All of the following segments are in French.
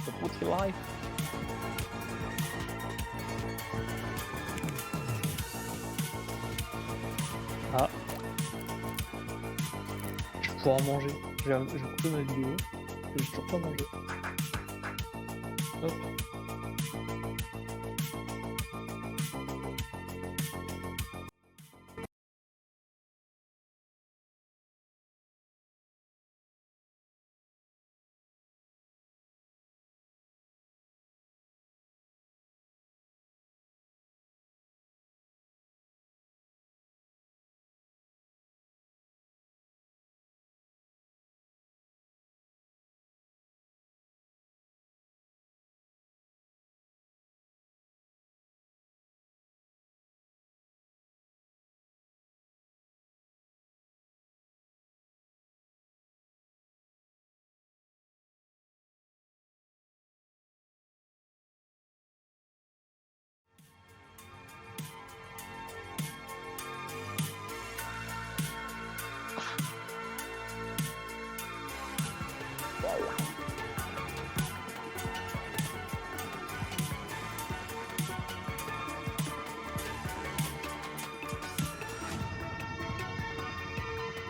The Putty Life. Ah. Je vais pouvoir manger. Je vais couper ma vidéo. Je vais toujours pas manger. Hop.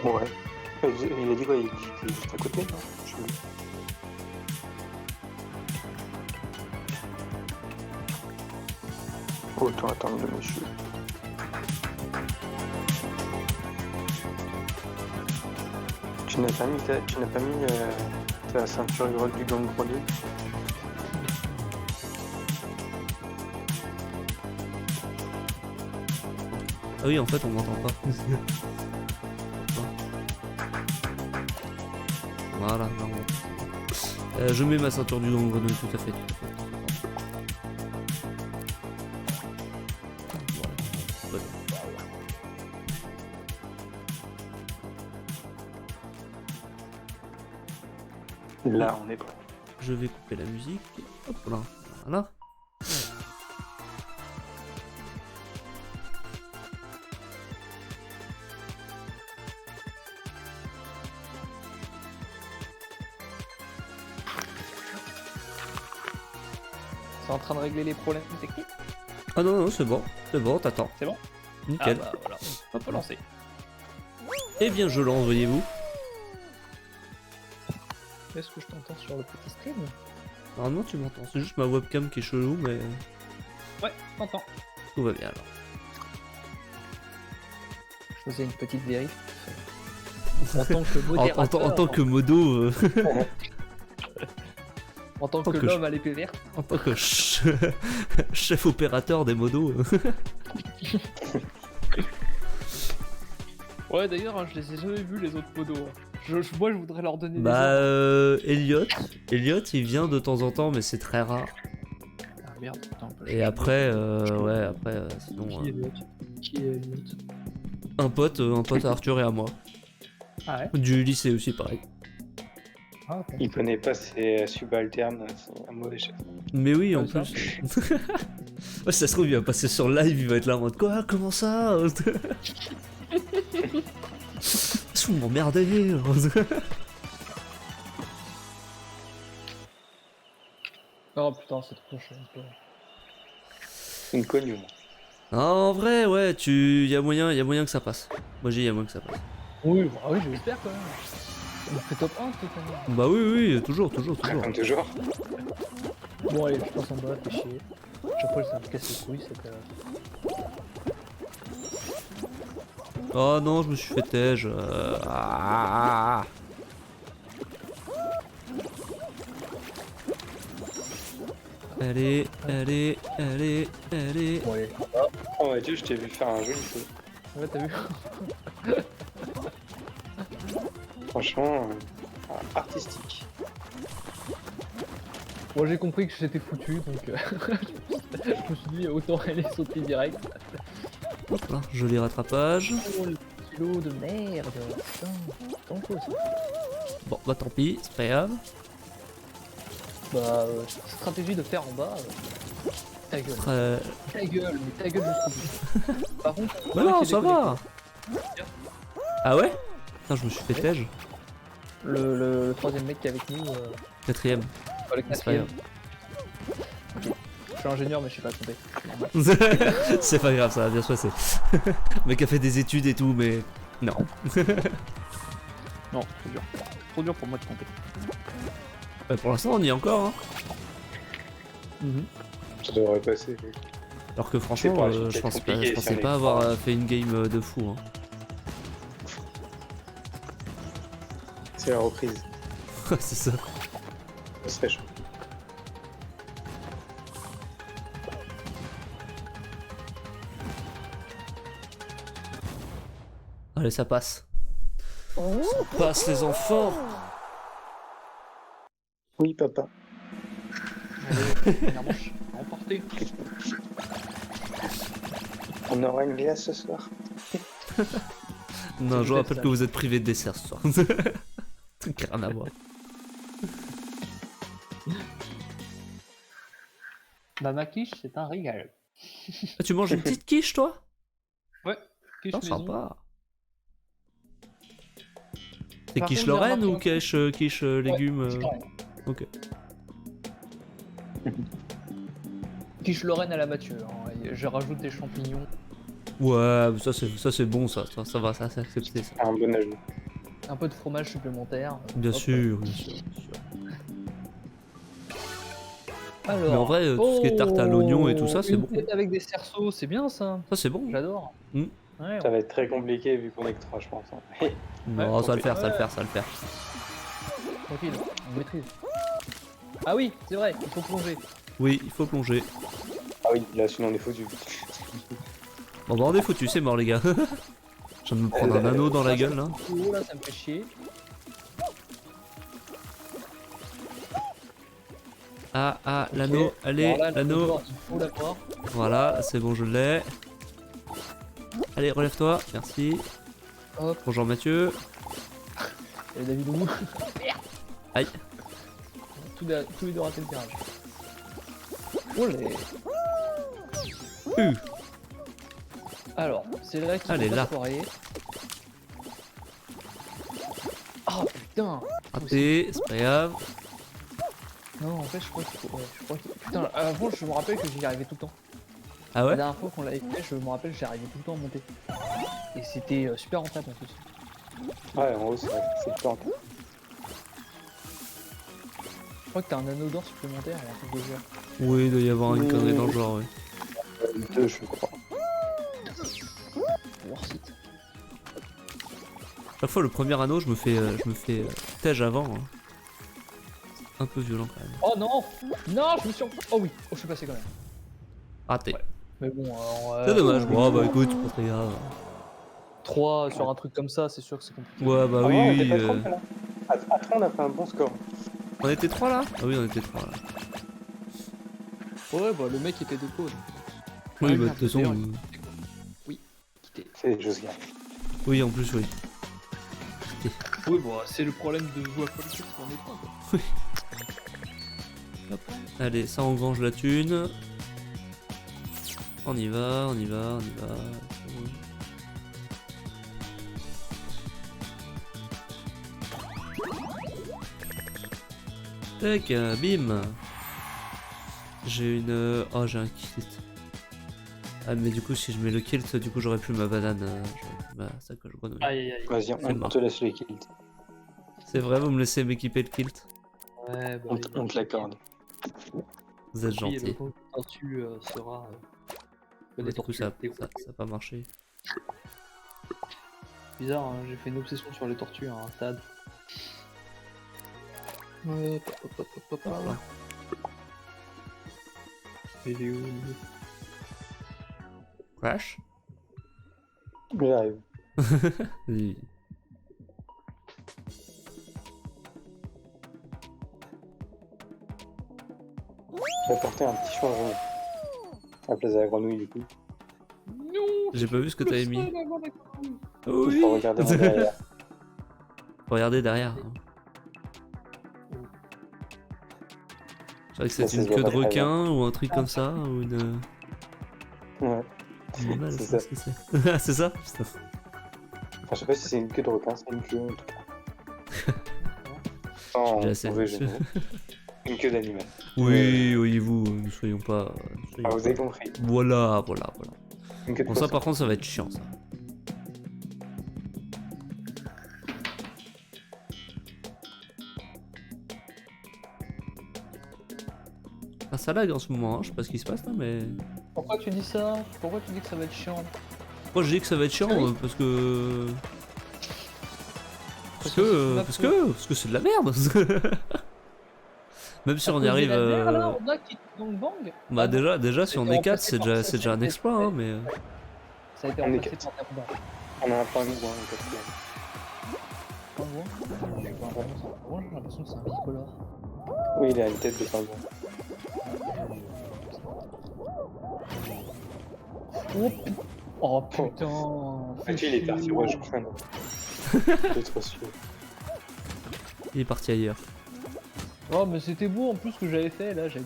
Ouais. Il a dit quoi? Il était juste à côté, non? Autant attendre le monsieur. Tu n'as pas mis ta ceinture du gang brodé? Ah oui, en fait, on m'entend pas. Voilà, non. Je mets ma ceinture du gang grenouille, tout à fait. Voilà. Là, on est bon. Je vais couper la musique. Hop là. Voilà. C'est en train de régler les problèmes techniques. Ah non, non, c'est bon, t'attends. C'est bon? Nickel. Ah bah voilà, on peut lancer. Eh bien, je lance, voyez-vous. Est-ce que je t'entends sur le petit stream? Normalement, tu m'entends. C'est juste ma webcam qui est chelou, mais Ouais, je t'entends. tout va bien alors. Je faisais une petite vérif. En tant que modérateur, En tant que modo, en tant tant que que l'homme à l'épée verte. en tant que chef opérateur des modos. Ouais, d'ailleurs, hein, je les ai jamais vus les autres modos. Hein. Moi, je voudrais leur donner Bah, des ordres. Elliot, il vient de temps en temps, mais c'est très rare. Ah merde, attends, on peut Et après, ouais, après, sinon, Qui est Elliot? Qui est Elliot? un pote à Arthur et à moi. Ah ouais? Du lycée aussi, pareil. Ah ok. Il connaît pas ses subalternes, c'est un mauvais chef. Mais oui, en Comme ça. plus. Ouais, si ça se trouve, il va passer sur live, il va être là en mode quoi? Comment ça? Est-ce que vous m'emmerdez? Oh putain, c'est trop chiant. Une cogne, moi. En vrai, ouais, y a moyen que ça passe. Moi, j'ai y a moyen que ça passe. Oui, bah oui, j'espère quand même. On fait top 1 totalement. Bah oui, toujours. Comme toujours. Bon allez, je passe en bas, fais chier. Chaque fois ça me casse les couilles, c'est Oh non, je me suis fait tège. Allez. Bon allez, Oh mon dieu, je t'ai vu faire un jeu ici. ouais t'as vu. Franchement, artistique. Bon j'ai compris que j'étais foutu donc je me suis dit autant aller sauter direct. Hop là, joli rattrapage. Oh le kilo de merde. Putain, tant quoi ça. Bon, bah tant pis, c'est pas grave. Bah stratégie de faire en bas. Ta gueule. Ta gueule, mais ta gueule jusqu'au bout. Par contre, Bah non, ça va. Ah ouais? Putain, je me suis fait tège. Le troisième mec qui est avec nous. Quatrième. pas le C'est pas grave. Je suis ingénieur, mais je sais pas compter. C'est pas grave, ça va bien se passer. Le mec a fait des études et tout, mais non. Non, trop dur. Trop dur pour moi de compter. Ouais, pour l'instant, on y est encore. Hein. Ça devrait passer. Alors que C'est franchement, pour la suite, je c'est pensais compliqué, si on est pas trois. avoir fait une game de fou. Hein. C'est la reprise. C'est ça. Ça serait chaud. Allez, ça passe. Ça passe, les enfants. Oui, papa. Allez, première manche, remporté. On aura une glace ce soir. Non, je vous vous rappelle êtes que vous êtes privé de dessert ce soir. Truc qui a rien à voir. Bah ma quiche, c'est un régal. Ah, tu manges une petite quiche, toi? Ouais, quiche Non, maison. sympa. C'est Par quiche contre, j'ai Lorraine ou remarqué quiche légumes Quiche Lorraine. Ok. Quiche Lorraine à la Mathieu. Hein. Et je rajoute des champignons. Ouais, ça c'est bon, ça va, ça c'est accepté. Ça. Un bon ajout. Un peu de fromage supplémentaire. Bien Hop. sûr, bien sûr. Alors, Mais en vrai, tout ce qui est tarte à l'oignon et tout ça, c'est une bon. tête avec des cerceaux, c'est bien ça. Ça c'est bon. J'adore. Mm. Ouais, Ça va être très compliqué vu qu'on est que 3, je pense. Hein. Non, Ouais, ça va le faire, ça va le ouais. faire, ça va le faire. tranquille, on maîtrise. Ah oui, c'est vrai, il faut plonger. Oui, il faut plonger. Ah oui, là sinon on est foutu. Bon bah on est foutu, c'est mort les gars. Je viens de me prendre un anneau dans la gueule là. Oh là, ça me fait chier. Ah, l'anneau, Ok. allez, Alors là, l'anneau. Il faut l'avoir. Voilà, c'est bon, je l'ai. Allez, relève-toi, merci. Hop, Bonjour Mathieu. et David où? Aïe. Tous les deux raté le virage. Oh les... Alors, c'est là qu'il Allez, faut là. pas foirer. Oh putain. Raté, c'est pas grave. Non, en fait, je crois qu'il faut... Ouais, je crois que... Putain, avant, je me rappelle que j'y arrivais tout le temps. Ah La ouais? dernière fois qu'on l'avait fait, je me rappelle que j'y arrivais tout le temps à monter. Et c'était super rentable en plus. Ouais, en haut, c'est le temps. Je crois que t'as un anneau d'or supplémentaire et un truc de jeu. Oui, il doit y avoir une connerie dans le genre, oui. 2, je crois. Worth it. Chaque fois, le premier anneau, je me fais tège avant. Hein. C'est un peu violent quand même. Oh non. Non, je me suis... Oh oui, oh, je suis passé quand même. Raté. Ouais. Mais bon, alors... C'est dommage. Bon, bah écoute, c'est pas très grave. 3 sur un truc comme ça, c'est sûr que c'est compliqué. Ouais, bah Ah oui, ouais, on oui. était pas trop mal, là. À 3, on a fait un bon score. On était 3 là? Ah oui, on était 3 là. Ouais, bah le mec était de cause. Oui, Ouais, bah de toute façon. d'ailleurs, euh, Quitté. C'est juste gars. Oui, en plus, oui. Oui, bon, c'est le problème de jouer à politique qu'on est pas. Quoi. Allez, ça engrange la thune. On y va, on y va, on y va. Tac, bim. J'ai une... Oh, j'ai un kilt. Ah, mais du coup, si je mets le kilt, du coup, j'aurais plus ma banane. J'aurais plus ma sacoche grenouille. Aïe aïe aïe. Vas-y, on te laisse les kills. C'est vrai, vous me laissez m'équiper le kilt? Ouais, bah, On te l'accorde. Vous êtes oui, gentil. le tortue sera... Ouais, du coup, ça a pas marché. Bizarre, hein, j'ai fait une obsession sur les tortues à un stade. Ouais, Voilà. Il est où Crash? J'arrive. Oui. J'ai apporté un petit changement. À la place de la grenouille, du coup. Non. J'ai pas vu ce que t'avais mis. Il Oui. faut regarder mon derrière. Regardez derrière. hein. Je croyais que Ça, c'était ça une se voit queue de pas très requin ou un truc comme ça, ou une... Ouais. Animal, C'est ça, ça. ce que c'est. Ah, c'est ça? Putain. Enfin, je sais pas si c'est une queue de requin, c'est une queue en tout cas. J'ai Non, assez- mauvais jeu. Une queue d'animal. Oui, voyez-vous, ne soyons pas... Ah, vous avez compris. Voilà. Une queue de Bon, ça poisson. par contre, ça va être chiant, ça. Ah, ça lag en ce moment, hein. Je sais pas ce qui se passe là, mais... Pourquoi tu dis ça? Pourquoi tu dis que ça va être chiant? Moi, je dis que ça va être chiant, Ah oui. parce que... Parce que c'est de la merde. Même si À on cause y de arrive... la mer, là, on a qui donc bang. Bah déjà si on est 4, remplacé c'est par déjà, ça, c'est déjà un ça a été exploit, hein, mais... Ça a été On est remplacé quatre. par Terre blanche. On a un pingouin en quatrième. Pingouin? Je sais pas vraiment c'est un pingouin, j'ai l'impression que c'est un bicolore. Oui, il a une tête de pingouin. Oh putain. Mathieu, il est parti chier. rejoindre. C'est trop sûr. Il est parti ailleurs. Oh mais c'était beau en plus ce que j'avais fait là, j'avais...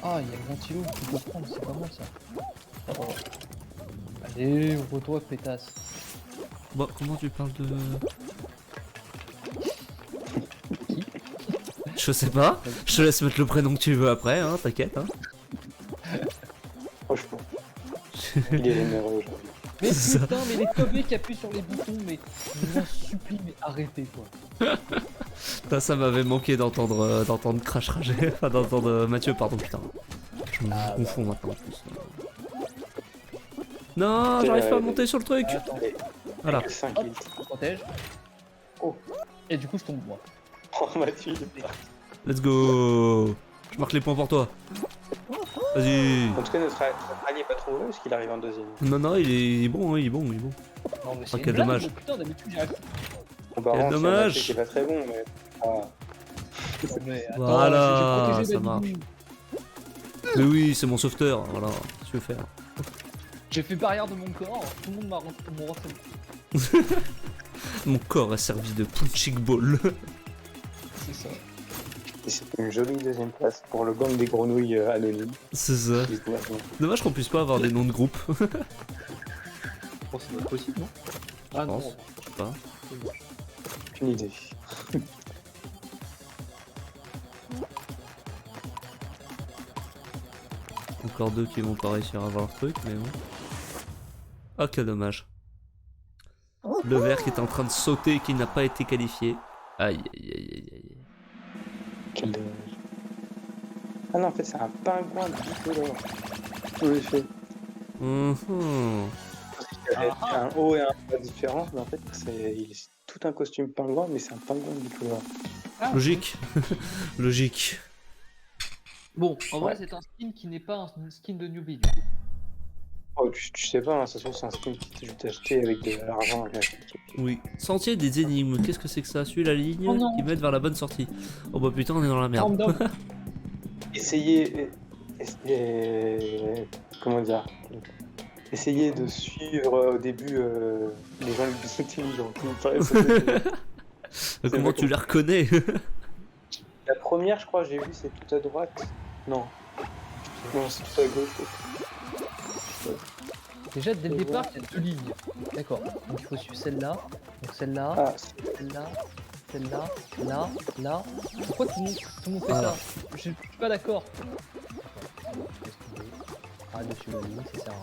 Ah, il y a le ventilo qu'il faut prendre, c'est pas mal ça. Oh. Allez, ouvre-toi pétasse. Bon, comment tu parles de... Je sais pas, je te laisse mettre le prénom que tu veux après, hein, t'inquiète, hein. Franchement. Il est généreux aujourd'hui. Mais C'est ça. putain, mais les teubés qui appuient sur les boutons, mais je vous en supplie, mais arrêtez quoi. Putain, ça m'avait manqué d'entendre d'entendre Crash rager, enfin d'entendre Mathieu, pardon, putain. Je me confonds maintenant en plus. Non, j'arrive pas à monter sur le truc. Attends, Voilà. 5 hop, kills. je me protège. Oh. Et du coup, je tombe moi. Oh, Mathieu, il est parti. Let's go. Je marque les points pour toi. Vas-y. En tout cas, notre allié est pas trop heureux parce qu'il arrive en deuxième. Non, il est bon, hein, il est bon. Non, mais c'est quel une blague, dommage. mais putain, d'habitude, j'y arrive. Bon, par Quel contre, dommage. c'est pas très bon, mais. Ah. Non, mais attends, Voilà, j'ai protégé ça Babidou. marche. Mais oui, c'est mon sauveteur, voilà, qu'est-ce que tu veux faire. J'ai fait barrière de mon corps, tout le monde m'a refait. Mon corps est servi de punching ball. C'est ça. Et c'est une jolie deuxième place pour le gang des grenouilles anonymes. C'est ça. Qui se doivent, hein. Dommage qu'on puisse pas avoir des noms de groupe. Oh, c'est pas possible, non? Ah pense. non. Je sais pas. Aucune idée. Encore deux qui vont pas réussir à avoir leur truc, mais bon. Ah, quel dommage. Le vert qui est en train de sauter et qui n'a pas été qualifié. Aïe. Quel dommage. Ah non, en fait, c'est un pingouin de bicolore. Tout le fait. Mhm. Il y avait un haut et un bas différent, mais en fait, il est tout un costume pingouin, mais c'est un pingouin bicolore. Ah, Logique. Logique. Bon, en vrai, c'est un skin qui n'est pas un skin de newbie du coup. Oh, tu sais pas, hein, ça se trouve, c'est un skin que tu t'es acheté avec de l'argent. Oui. Sentier des énigmes. Qu'est-ce que c'est que ça? Suis la ligne Oh non. qui mène vers la bonne sortie. Oh bah putain, on est dans la merde. Random. Essayez. Comment dire? Essayez de suivre au début les gens les plus intelligents. qui me paraissent Mais comment tu les reconnais? La première, je crois, j'ai vu, c'est tout à droite. Non. Non, c'est tout à gauche. Déjà, dès le départ, il y a deux lignes. D'accord. Donc il faut suivre celle-là. Donc celle-là, Ah, celle-là, celle-là, là. Pourquoi tout le monde fait Voilà. ça? Je suis pas d'accord. Arrête de suivre la ligne, ça sert à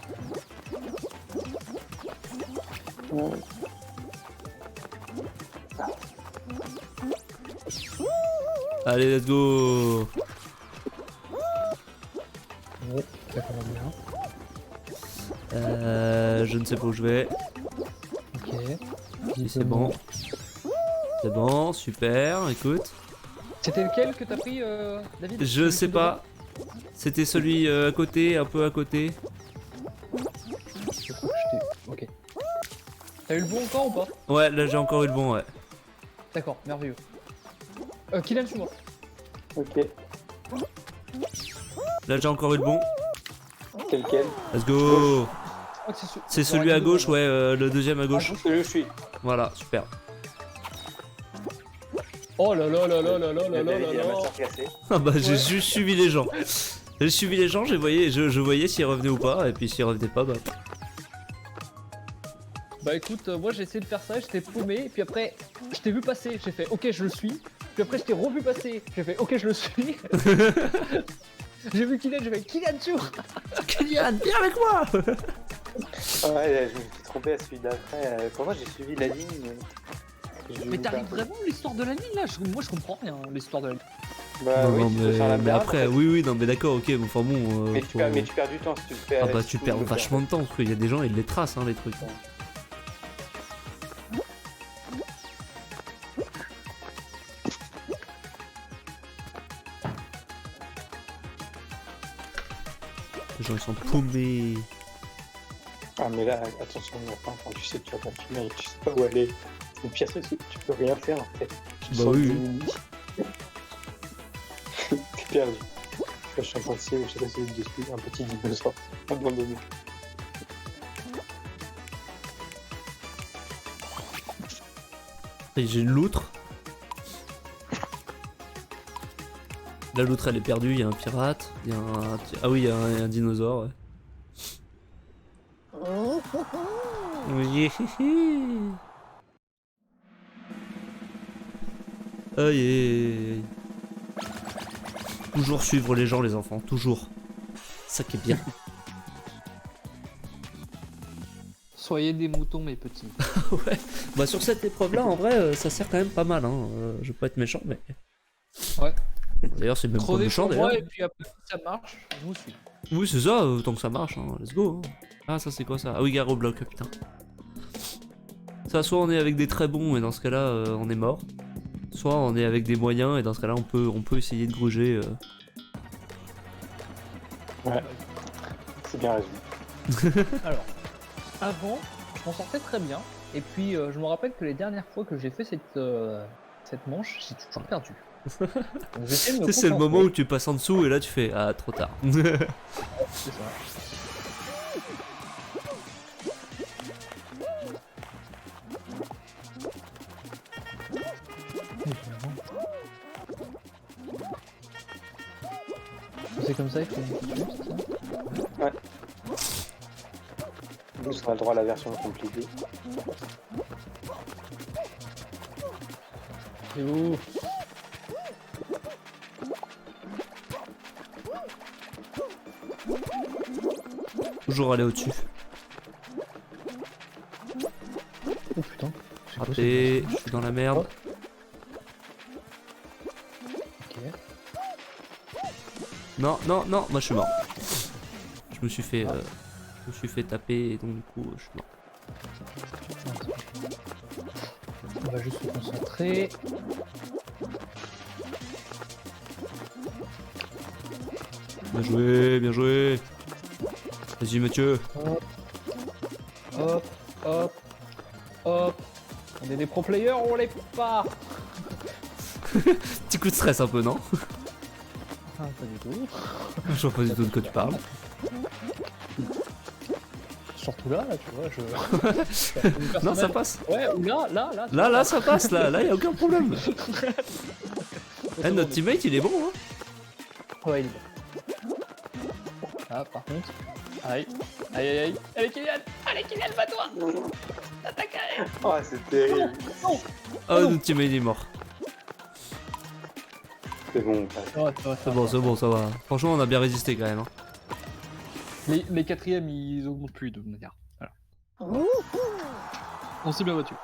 rien. ouais. Allez, let's go. Bon, ça commence bien. Je ne sais pas où je vais. Ok. Si c'est bon. C'est bon, super, écoute. C'était lequel que t'as pris, David? Je sais pas. C'était celui à côté, un peu à côté. Je crois que je t'ai... Ok. T'as eu le bon encore ou pas? Ouais, là j'ai encore eu le bon, ouais. D'accord, merveilleux. Kylian, suis-moi. Ok. Là j'ai encore eu le bon. C'est lequel? Let's go. Oh, C'est celui à gauche, ouais, le deuxième à gauche. C'est le je suis. Voilà, super. Oh là là là là là là là là David, il a là ma là. sœur cassée. Ah bah j'ai Ouais. juste suivi les gens. J'ai suivi les gens, je voyais s'ils revenaient ou pas, et puis s'ils revenaient pas, bah... Bah écoute, moi j'ai essayé de faire ça, j'étais paumé, puis après je t'ai vu passer, j'ai fait ok je le suis, puis après je t'ai revu passer, j'ai fait ok je le suis, j'ai vu Kylian, j'ai fait Kylian sur. Kylian, viens avec moi. Ouais, je me suis trompé à celui d'après. Pourtant, j'ai suivi la ligne. J'ai Mais vu t'arrives pas. vraiment l'histoire de la ligne là? Moi je comprends rien, l'histoire de la ligne. Bah Non, oui, non, tu peux faire mais labyrinthe, après, en fait. oui, non, mais d'accord, ok, bon, enfin bon. Mais tu, perds, mais tu perds du temps si tu le fais. Ah avec bah, tu tout perds le vachement de temps, parce qu'il y a des gens, ils les tracent, hein, les trucs. Les gens, ils sont paumés. Ah, mais là, attention, enfin, quand tu sais que tu vas pas finir et que tu sais pas où aller. Le pire truc, c'est que tu peux rien faire en fait. Tu Bah sens oui, que oui. T'es perdu. Je suis en train de cirer, je sais pas si c'est dessus, un petit dinosaure abandonné. Et j'ai l'outre. Là, l'outre, elle est perdue, il y a un pirate, il y a un... Ah oui, il y a un dinosaure, ouais. Oui, aïe, aïe, aïe. Toujours suivre les gens, les enfants, toujours. Ça qui est bien. Soyez des moutons mes petits. Ouais. Bah sur cette épreuve-là, en vrai, ça sert quand même pas mal. Hein. Je vais pas être méchant, mais. Ouais. D'ailleurs, c'est même pas Crevez méchant pour moi d'ailleurs. et puis après si ça marche, je vous suis. Oui, c'est ça, tant que ça marche, hein. Let's go. Hein. Ah, ça c'est quoi ça? Ah oui, gare au bloc, putain. Ça, soit on est avec des très bons et dans ce cas-là, on est mort. Soit on est avec des moyens et dans ce cas-là, on peut essayer de gruger. Ouais, c'est bien résumé. Alors, avant, je m'en sortais très bien. Et puis, je me rappelle que les dernières fois que j'ai fait cette manche, j'ai toujours perdu. Donc, j'essaie de me Tu sais, c'est le concentrer. moment où tu passes en dessous et là tu fais ah, trop tard. C'est ça. C'est comme ça qu'il faut une c'est ça? Ouais. Nous, on a le droit à la version compliquée. C'est où? Toujours aller au-dessus. Oh putain. C'est quoi, Raté, je suis dans la merde. Ok. Non, non, non, moi je suis mort. Je me suis fait, taper et donc du coup je suis mort. On va juste se concentrer. Bien joué, bien joué. Vas-y Mathieu. Hop, hop, hop. On est des pro players ou on l'est pas? Petit coup de stress un peu, non? Ah, pas du tout. Je vois pas du tout de quoi tu parles. Surtout là, tu vois, je... Non, ça passe. Ouais, ou là. Là, ça passe, là, y a aucun problème. Eh, notre teammate, il est bon, hein. Ouais, il est bon. Ah, par contre... Aïe. Aïe, aïe, aïe. Allez, Kylian. Allez, Kylian, va-toi. Attaque. Oh, c'est terrible. Non. Oh, notre teammate, il est mort. C'est bon, on passe. C'est bon, ça va. Franchement, on a bien résisté quand même. Hein. Les quatrièmes, ils augmentent plus de manière. Voilà. On s'est bien battu.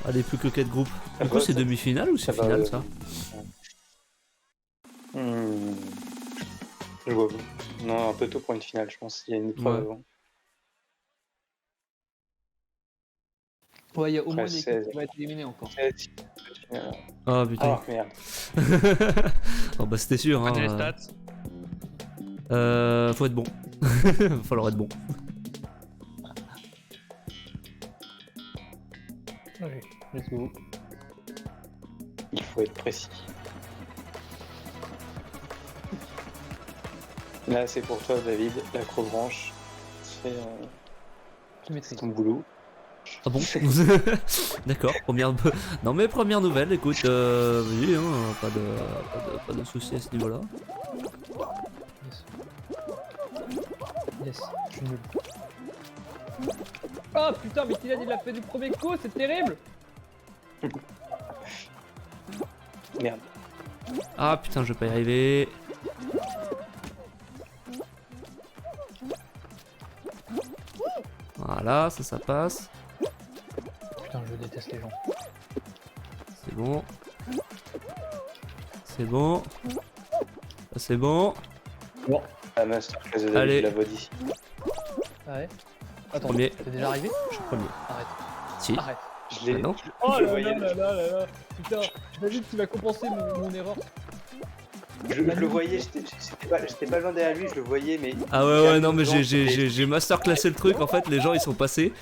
Allez, plus que 4 groupes. Ça Du coup, va, c'est ça- demi-finale ou c'est va, finale, ça? Je vois. Non, un peu tôt pour une finale, je pense. Il y a une épreuve Ouais. avant. Ouais, il y a au moins Après, une équipe qui va être éliminée encore. Ah, putain. Ah, merde. Oh, bah, c'était sûr, hein. Prenez les stats. Faut être bon. Va falloir être bon. Allez, let's go. Il faut être précis. Là, c'est pour toi, David, l'acrobranche. C'est Tu maîtrises. ton boulot. Ah bon? D'accord, première... Non mais première nouvelle, écoute, oui, hein, pas de soucis à ce niveau-là. Yes. Yes, je suis nul. Ah putain, mais Kylian il l'a fait du premier coup, c'est terrible. Merde. Ah putain, je vais pas y arriver. Voilà, ça passe. Putain, je déteste les gens. C'est bon. C'est bon. Ça c'est bon. Bon. Ah mince, je faisais Allez. la voix d'ici. Ah ouais. Attends, Premier. t'es déjà arrivé? Je suis premier. Arrête, Si. arrête. Je l'ai. Ah non. Oh je le là voyais. là là là là. Putain, j'imagine qu'il va compenser mon erreur. Je le voyais, j'étais pas loin derrière lui, je le voyais, mais. Ah ouais non mais j'ai masterclassé le truc en fait, les gens ils sont passés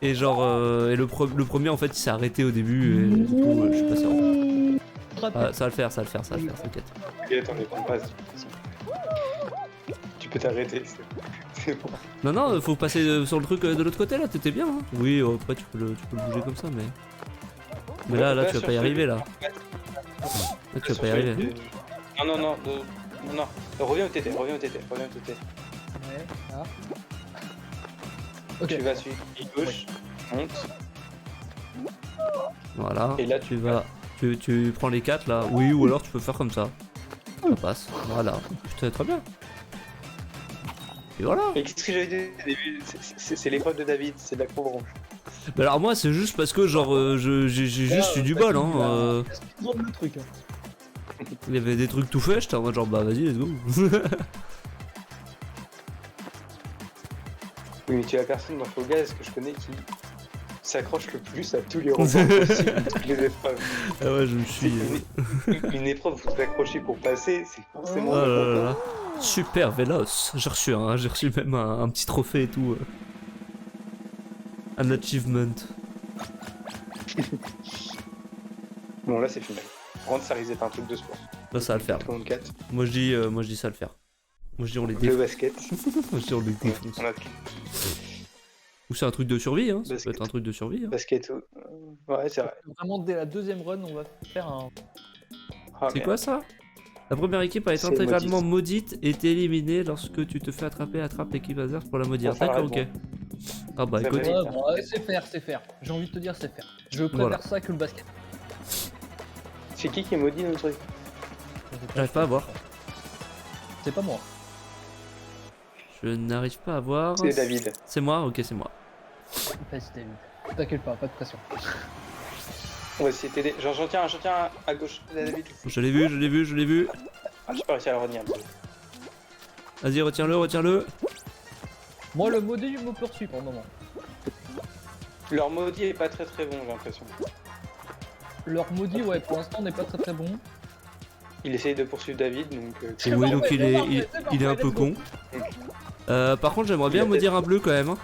et genre et le premier en fait il s'est arrêté au début et du coup je suis passé en... Ah, ça va le faire, t'inquiète. T'inquiète, on est en passe. Tu peux t'arrêter, c'est bon. Non, faut passer sur le truc de l'autre côté là, t'étais bien hein. Oui, après tu peux le bouger comme ça mais là tu vas pas y arriver là. Là tu vas pas y arriver. Non, reviens au TT. Ouais, là. Ok. Tu vas suivre gauche, monte. Voilà, Et là, tu prends les 4 là, oui ou alors tu peux faire comme ça. Ça passe, voilà, putain très bien. Et voilà. Mais qu'est-ce que j'avais dit au début? C'est l'épreuve de David, c'est de la cour branche. Bah alors moi c'est juste parce que genre j'ai juste eu du bol hein. Le truc. Il y avait des trucs tout faits, j'étais en mode genre bah vas-y let's go. Oui, mais tu as personne dans Fall Guys que je connais qui s'accroche le plus à tous les records possibles, toutes les épreuves. Ah ouais je me suis... Une épreuve où vous accrochez pour passer, c'est forcément... Oh là là là. Super véloce, j'ai reçu même un petit trophée et tout. Un achievement. Bon là c'est fini. Rentre, ça risque d'être un truc de sport. Là ça va le faire. 4 contre 4. Moi je dis ça va le faire. Moi je dis on les Le défonce. basket. Moi je dis on les défonce. On a Ou c'est un truc de survie hein, ça peut Basket. être un truc de survie hein. basket. Ouais, c'est vrai. Vraiment, dès la deuxième run, on va faire un. Ah, C'est merde. quoi ça? La première équipe a été C'est intégralement maudite et t'es éliminé lorsque tu te fais attraper, attrape l'équipe adverse pour la maudire. Ah, ça D'accord, va, ok. Ah bah Ça écoute, va. Ouais, bon, ouais, c'est faire. J'ai envie de te dire, c'est faire. Je préfère Voilà. ça que le basket. C'est qui est maudit dans le truc? j'arrive pas à voir. C'est pas moi. Je n'arrive pas à voir. C'est David. C'est moi? Ok, c'est moi. Vas-y, David. T'inquiète pas de pression. On va essayer de t'aider. Genre j'en tiens un à gauche. David. Je l'ai vu. Ah, j'ai pas réussi à le retenir. Vas-y, retiens-le. Moi, le modèle me poursuit pour le moment. Leur maudit est pas très bon, j'ai l'impression. Leur maudit, ouais, pour l'instant, n'est pas très bon. Il essaye de poursuivre David, donc... Et oui, donc il est un peu con. Par contre, j'aimerais bien maudire un bleu quand même. Hein.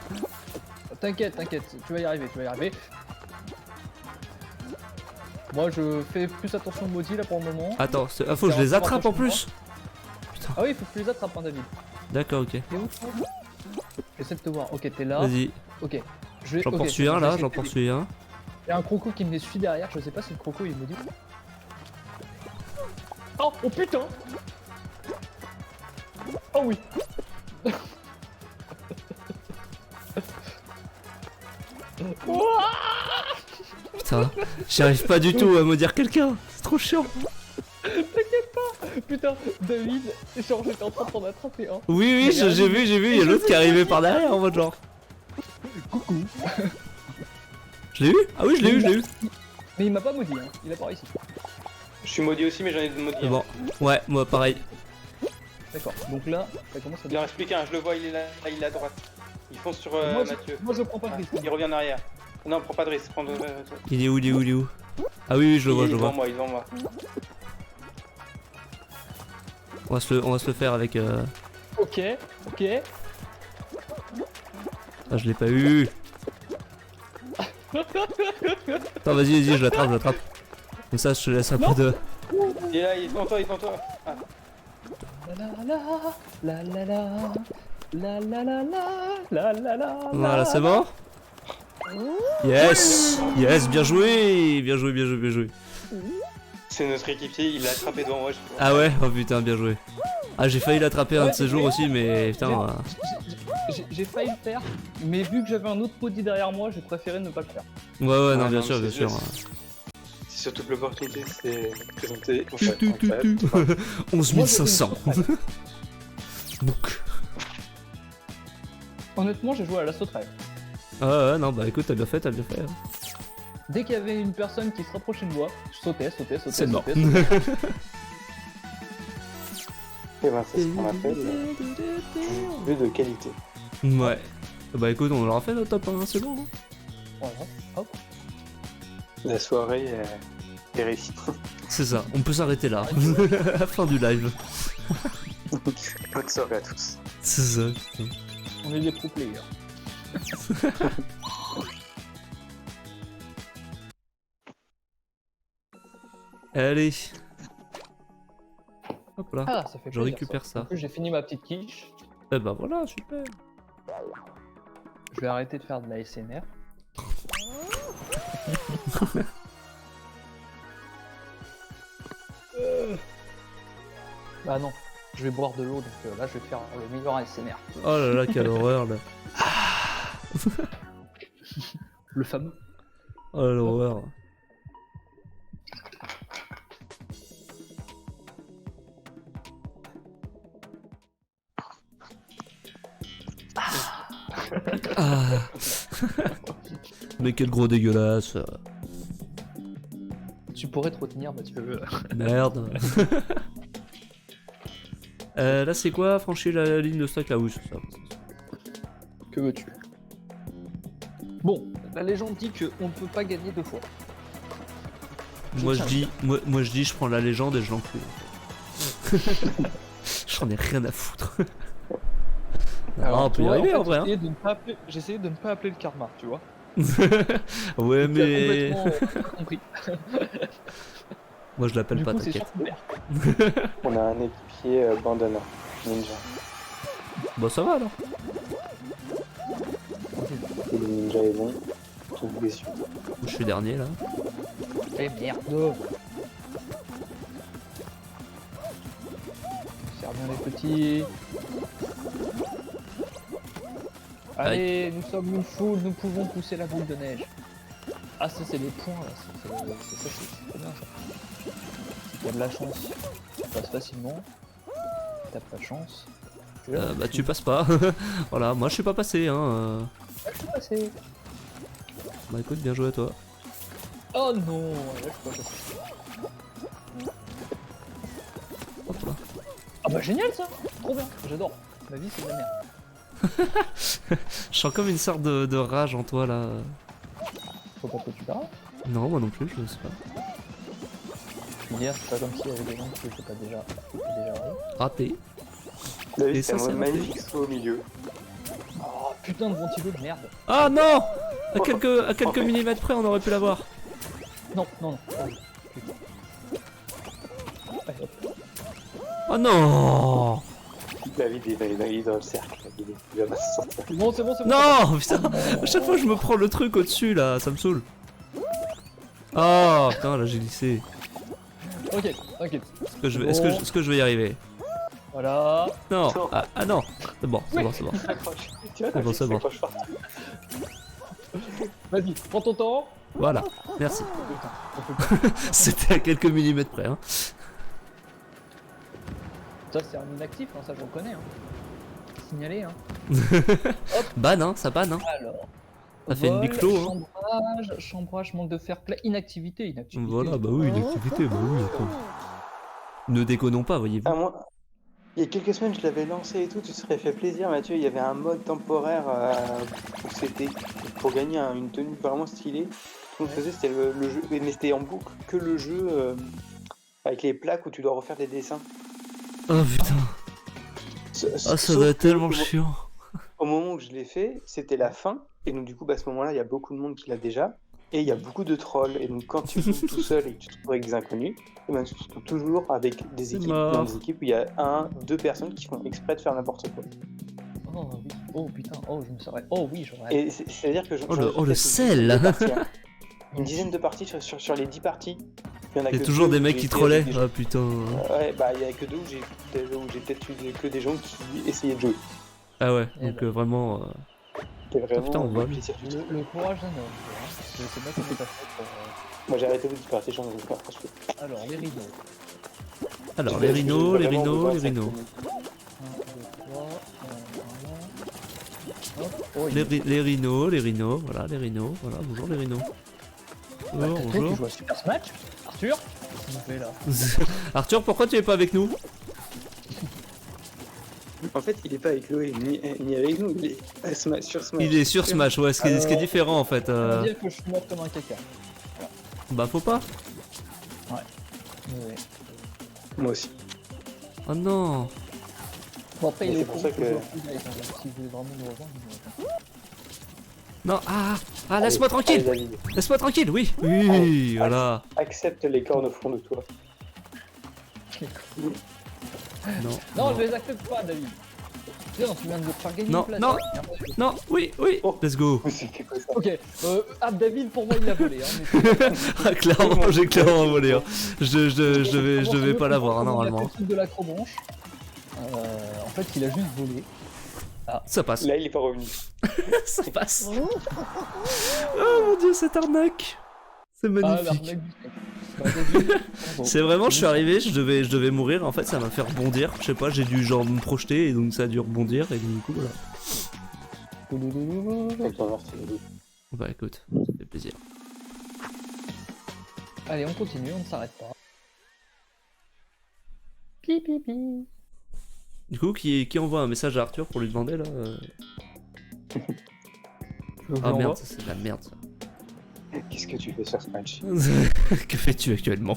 T'inquiète, tu vas y arriver. Moi, je fais plus attention aux maudits là pour le moment. Attends, faut que je les attrape en plus. Putain, Ah oui, il faut que tu les attrapes, hein, David. d'accord, ok. T'es où toi? J'essaie de te voir. Ok, t'es là. Vas-y, Ok. Je j'en ok, poursuis un là, j'essaie j'en de- poursuis un. Il y a un croco qui me suit derrière. Je sais pas si le croco il me dit. Oh putain. Oh oui. Putain, j'y arrive pas du tout à maudire quelqu'un. C'est trop chiant. Putain, David, genre j'étais en train de t'en attraper un. Oui, j'ai vu, il y a l'autre qui est arrivé par derrière en mode genre. Coucou. Je l'ai eu? Ah oui, je l'ai eu. Mais il m'a pas maudit, hein. Il a pas réussi. Je suis maudit aussi, mais j'en ai de maudits. C'est bon. Ouais, moi pareil. D'accord, donc là, ça commence à Il en reste plus qu'un, je le vois, il est là, il est à droite. Il fonce sur Mathieu. Moi je prends pas de risque. Il revient en arrière. Non, prends pas de risque, prends de... Il est où? Ah oui, je le vois, Il est devant moi, il est devant moi. On va se le faire avec. Ok. Ah, je l'ai pas eu. Attends, vas-y, je l'attrape. Comme ça, je te laisse un peu de. Il est là, il est devant toi, Ah. La. Voilà, c'est bon. Yes. Yes, bien joué. Bien joué, bien joué, bien joué. C'est notre équipier, il l'a attrapé devant moi. Je crois. Ah ouais, oh putain, bien joué. Ah, j'ai failli l'attraper un de Ouais, ces jours aussi, mais putain. J'ai failli le faire, mais vu que j'avais un autre podi derrière moi, j'ai préféré ne pas le faire. Ouais, non, Ouais, bien non, sûr, bien c'est sûr. juste- C'est surtout que l'opportunité c'est présenté. En Tu, fait, tu, tu, tu. 11 Moi, j'ai 500. fait une sauterelle. Book. Honnêtement, j'ai joué à la sauterelle. Ah ouais, non, bah écoute, t'as bien fait, t'as bien fait. Dès qu'il y avait une personne qui se rapprochait de moi, je sautais. C'est mort. Et ben c'est ce qu'on appelle un jeu de qualité. Ouais. Bah écoute, on l'aura fait notre top 1, c'est bon. Hein. Voilà, hop. La soirée est réussie. C'est ça, on peut s'arrêter là. À la fin du live. Bonne soirée à tous. C'est ça, putain. On est des pro players. Allez. Hop là. Ah, ça fait Je plaisir, récupère ça. En plus, j'ai fini ma petite quiche. Eh bah voilà, super. Je vais arrêter de faire de la SMR. Bah non, je vais boire de l'eau, donc là je vais faire le meilleur ASMR. Oh là là, quelle horreur là. Le fameux. Oh l'horreur. Ah. Mais quel gros dégueulasse. Tu pourrais te retenir, Mathieu. Merde. Là c'est quoi? Franchir la ligne de stock là, oui c'est ça. Que veux-tu? Bon, la légende dit qu'on ne peut pas gagner deux fois. Moi je dis, moi je dis, je prends la légende et je l'encule. J'en ai rien à foutre. Alors, on peut y toi, arriver en fait, vrai. Hein. j'ai essayé de ne pas appeler le karma, tu vois. Ouais Tu as mais complètement compris. moi je l'appelle Du pas, coup, c'est t'inquiète. sûr qu'on perd. On a un équipier bandana, ninja. Bah ça va alors. Et le ninja est bon, tout blessure. Je suis dernier là. Eh merde. Serre bien les petits. Allez, nous sommes une foule, nous pouvons pousser la boule de neige. Ah, ça c'est les points là, c'est trop bien ça. Si t'as de la chance, tu passes facilement. Si t'as pas de chance, Bah tu passes pas. Voilà, moi je suis pas passé hein. Je suis passé. Bah écoute, bien joué à toi. Oh non, là je peux pas passer. Hop là. Ah bah génial ça, trop bien, j'adore. Ma vie c'est de la merde. Je sens comme une sorte de rage en toi là. Faut pas que tu parles. Non, moi non plus, je sais pas. Hier c'est pas comme s'il y avait des gens qui étaient pas déjà arrivés. Raté. David, Et c'est ça, un c'est magnifique saut au milieu. Oh putain de ventilo de merde. Ah non. À quelques millimètres près, on aurait pu l'avoir. Non, non, non. Ah, putain. Allez, hop. Oh non. David il est dans le cercle, il va se sortir. C'est bon, c'est bon, c'est bon. Non, putain. À chaque fois, je me prends le truc au-dessus là, ça me saoule. Oh putain, là j'ai glissé. Ok, ok. Est-ce que je vais y arriver? Voilà. Non. Non. Ah non. C'est bon, c'est bon, c'est bon. Accroche. Tu vois, C'est bon, c'est bon. accroche partout. Vas-y, prends ton temps. Voilà, merci. Putain, on peut pas. C'était à quelques millimètres près. Hein. Ça c'est un inactif, hein, ça je reconnais. Hein. Signalé. Hein. Ban, hein, ça ban. Hein. Alors. Ça fait une vol, biclo, hein. chambrage, manque de fair play, inactivité. Voilà, bah oui, une activité, bah oui. Attends. Ne déconnons pas, voyez-vous. Ah, moi, il y a quelques semaines, je l'avais lancé et tout, tu te serais fait plaisir, Mathieu. Il y avait un mode temporaire où c'était pour gagner une tenue vraiment stylée. Ce qu'on faisait, c'était le jeu, mais c'était en boucle que le jeu avec les plaques où tu dois refaire des dessins. Oh putain. Ah, ça doit être tellement chiant. Au moment où je l'ai fait, c'était la fin, et donc du coup, à ce moment-là, il y a beaucoup de monde qui l'a déjà, et il y a beaucoup de trolls, et donc quand tu joues tout seul et que tu te retrouves avec des inconnus, et ben, tu te retrouves toujours avec des équipes, mort. dans des équipes où il y a 1, 2 personnes qui font exprès de faire n'importe quoi. Oh oui. Oh putain, oh je me serais. Oh oui, j'aurais. Et c'est-à-dire que Oh, le j'aurais fait sel. une dizaine de parties, hein. Une dizaine de parties sur les 10 parties. Il y en a Il y a que toujours deux des où mecs j'ai qui été trollaient. avec des gens. Ah putain. Ouais, bah il y a que deux où j'ai peut-être eu que des gens qui essayaient de jouer. Ah ouais, Eh donc ben. vraiment. C'était vraiment putain, on le vole. plaisir du truc. Le courage d'un homme, tu vois. C'est pas comment t'as fait pour. Moi j'ai arrêté de 10 parties, j'en ai pas franchement. Alors, les rideaux. Alors, les rhinos, les Vraiment rhinos, besoin les de rhinos. 1, 2, 3, voilà. Hop, oh, il Les rhinos, les rhinos, voilà, les rhinos, voilà, bonjour les rhinos. Bah, Bonjour, t'as trouvé qu'il bonjour. joue à Super Smash Arthur Qu'est-ce qu'il nous fait là? Arthur, pourquoi tu es pas avec nous? En fait, il est pas avec Chloé, ni avec nous, il est sur Smash. Il est sur Smash, ouais, ce qui est différent en fait. Ça veut dire que je suis mort comme un caca. Bah faut pas. Ouais. Moi aussi. Oh non. Bon, après, il Mais est c'est pour con, ça faut que- jouer au foot avec, hein, si vous voulez vraiment nous rejoindre, nous rejoindre. Non, laisse-moi Allez, tranquille. David, Laisse-moi tranquille, oui. Oui, voilà. accepte les cornes au fond de toi. Non, Non, je les accepte pas, David. Tiens, tu viens de me faire gagner Non, une place. non. hein. non, oui, oui. Oh. Let's go. C'était quoi ça? Ok, David, pour moi, il a volé. Hein, mais... Ah, clairement, j'ai clairement volé. Hein. Je devais pas l'avoir hein, normalement. Le truc de l'acrobranche. En fait, il a juste volé. Ça passe. Là, il est pas revenu. Ça passe. Oh mon dieu, cette arnaque. C'est Ah, magnifique. l'arnaque du steak. Bah, David, bravo. C'est vraiment, je suis arrivé, je devais mourir, en fait ça m'a fait rebondir, je sais pas, j'ai dû genre me projeter et donc ça a dû rebondir et du coup voilà. Attends, merci, David. Bah écoute, ça fait plaisir. Allez, on continue, on ne s'arrête pas. Pi pi pi. Du coup, qui envoie un message à Arthur pour lui demander là Ah merde, ça, c'est de la merde ça. Qu'est-ce que tu fais sur Smash? Que fais-tu actuellement?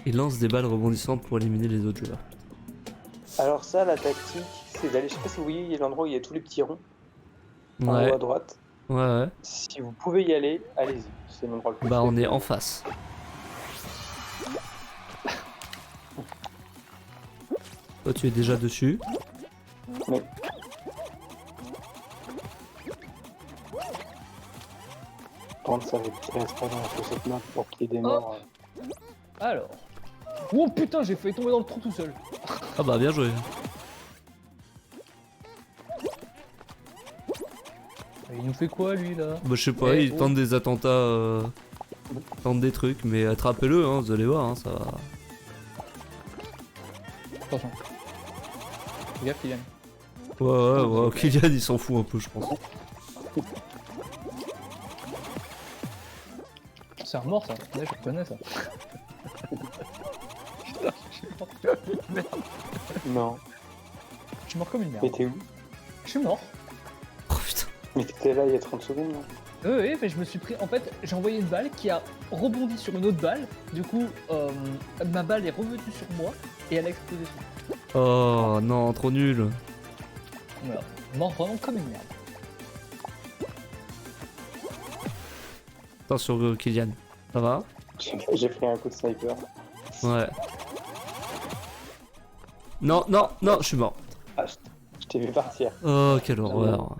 Il lance des balles rebondissantes pour éliminer les autres joueurs. Alors ça, la tactique, c'est d'aller, je sais pas si vous voyez, il y a l'endroit où il y a tous les petits ronds, en Ouais, haut à droite. ouais. Si vous pouvez y aller, allez-y. C'est l'endroit le plus Bah on fait. est en face. Toi tu es déjà dessus. Mais... Par contre, ça reste pas dans cette map pour qu'il y ait des morts. Alors. Oh putain, j'ai failli tomber dans le trou tout seul. Ah bah bien joué. Il nous fait quoi lui là? Bah je sais pas, Eh, il oh. tente des attentats, tente des trucs, mais attrapez-le, hein, vous allez voir, hein, ça va. Attention. Fais gaffe, Kylian. Ouais, Kylian il s'en fout un peu, je pense. C'est un mort ça. Là, je reconnais ça. Putain, je suis mort. Merde. Non. Je suis mort comme une merde. Mais t'es où? Je suis mort. Oh putain. Mais t'étais là il y a 30 secondes, non? Oui, mais je me suis pris. En fait, j'ai envoyé une balle qui a rebondi sur une autre balle. Du coup, ma balle est revenue sur moi et elle a explosé sur moi. Oh non, trop nul. Voilà. Mort vraiment comme une merde. Attention Kylian, ça va? J'ai pris un coup de sniper. Ouais. Non, je suis mort. Ah, je t'ai vu partir. Oh, quelle horreur.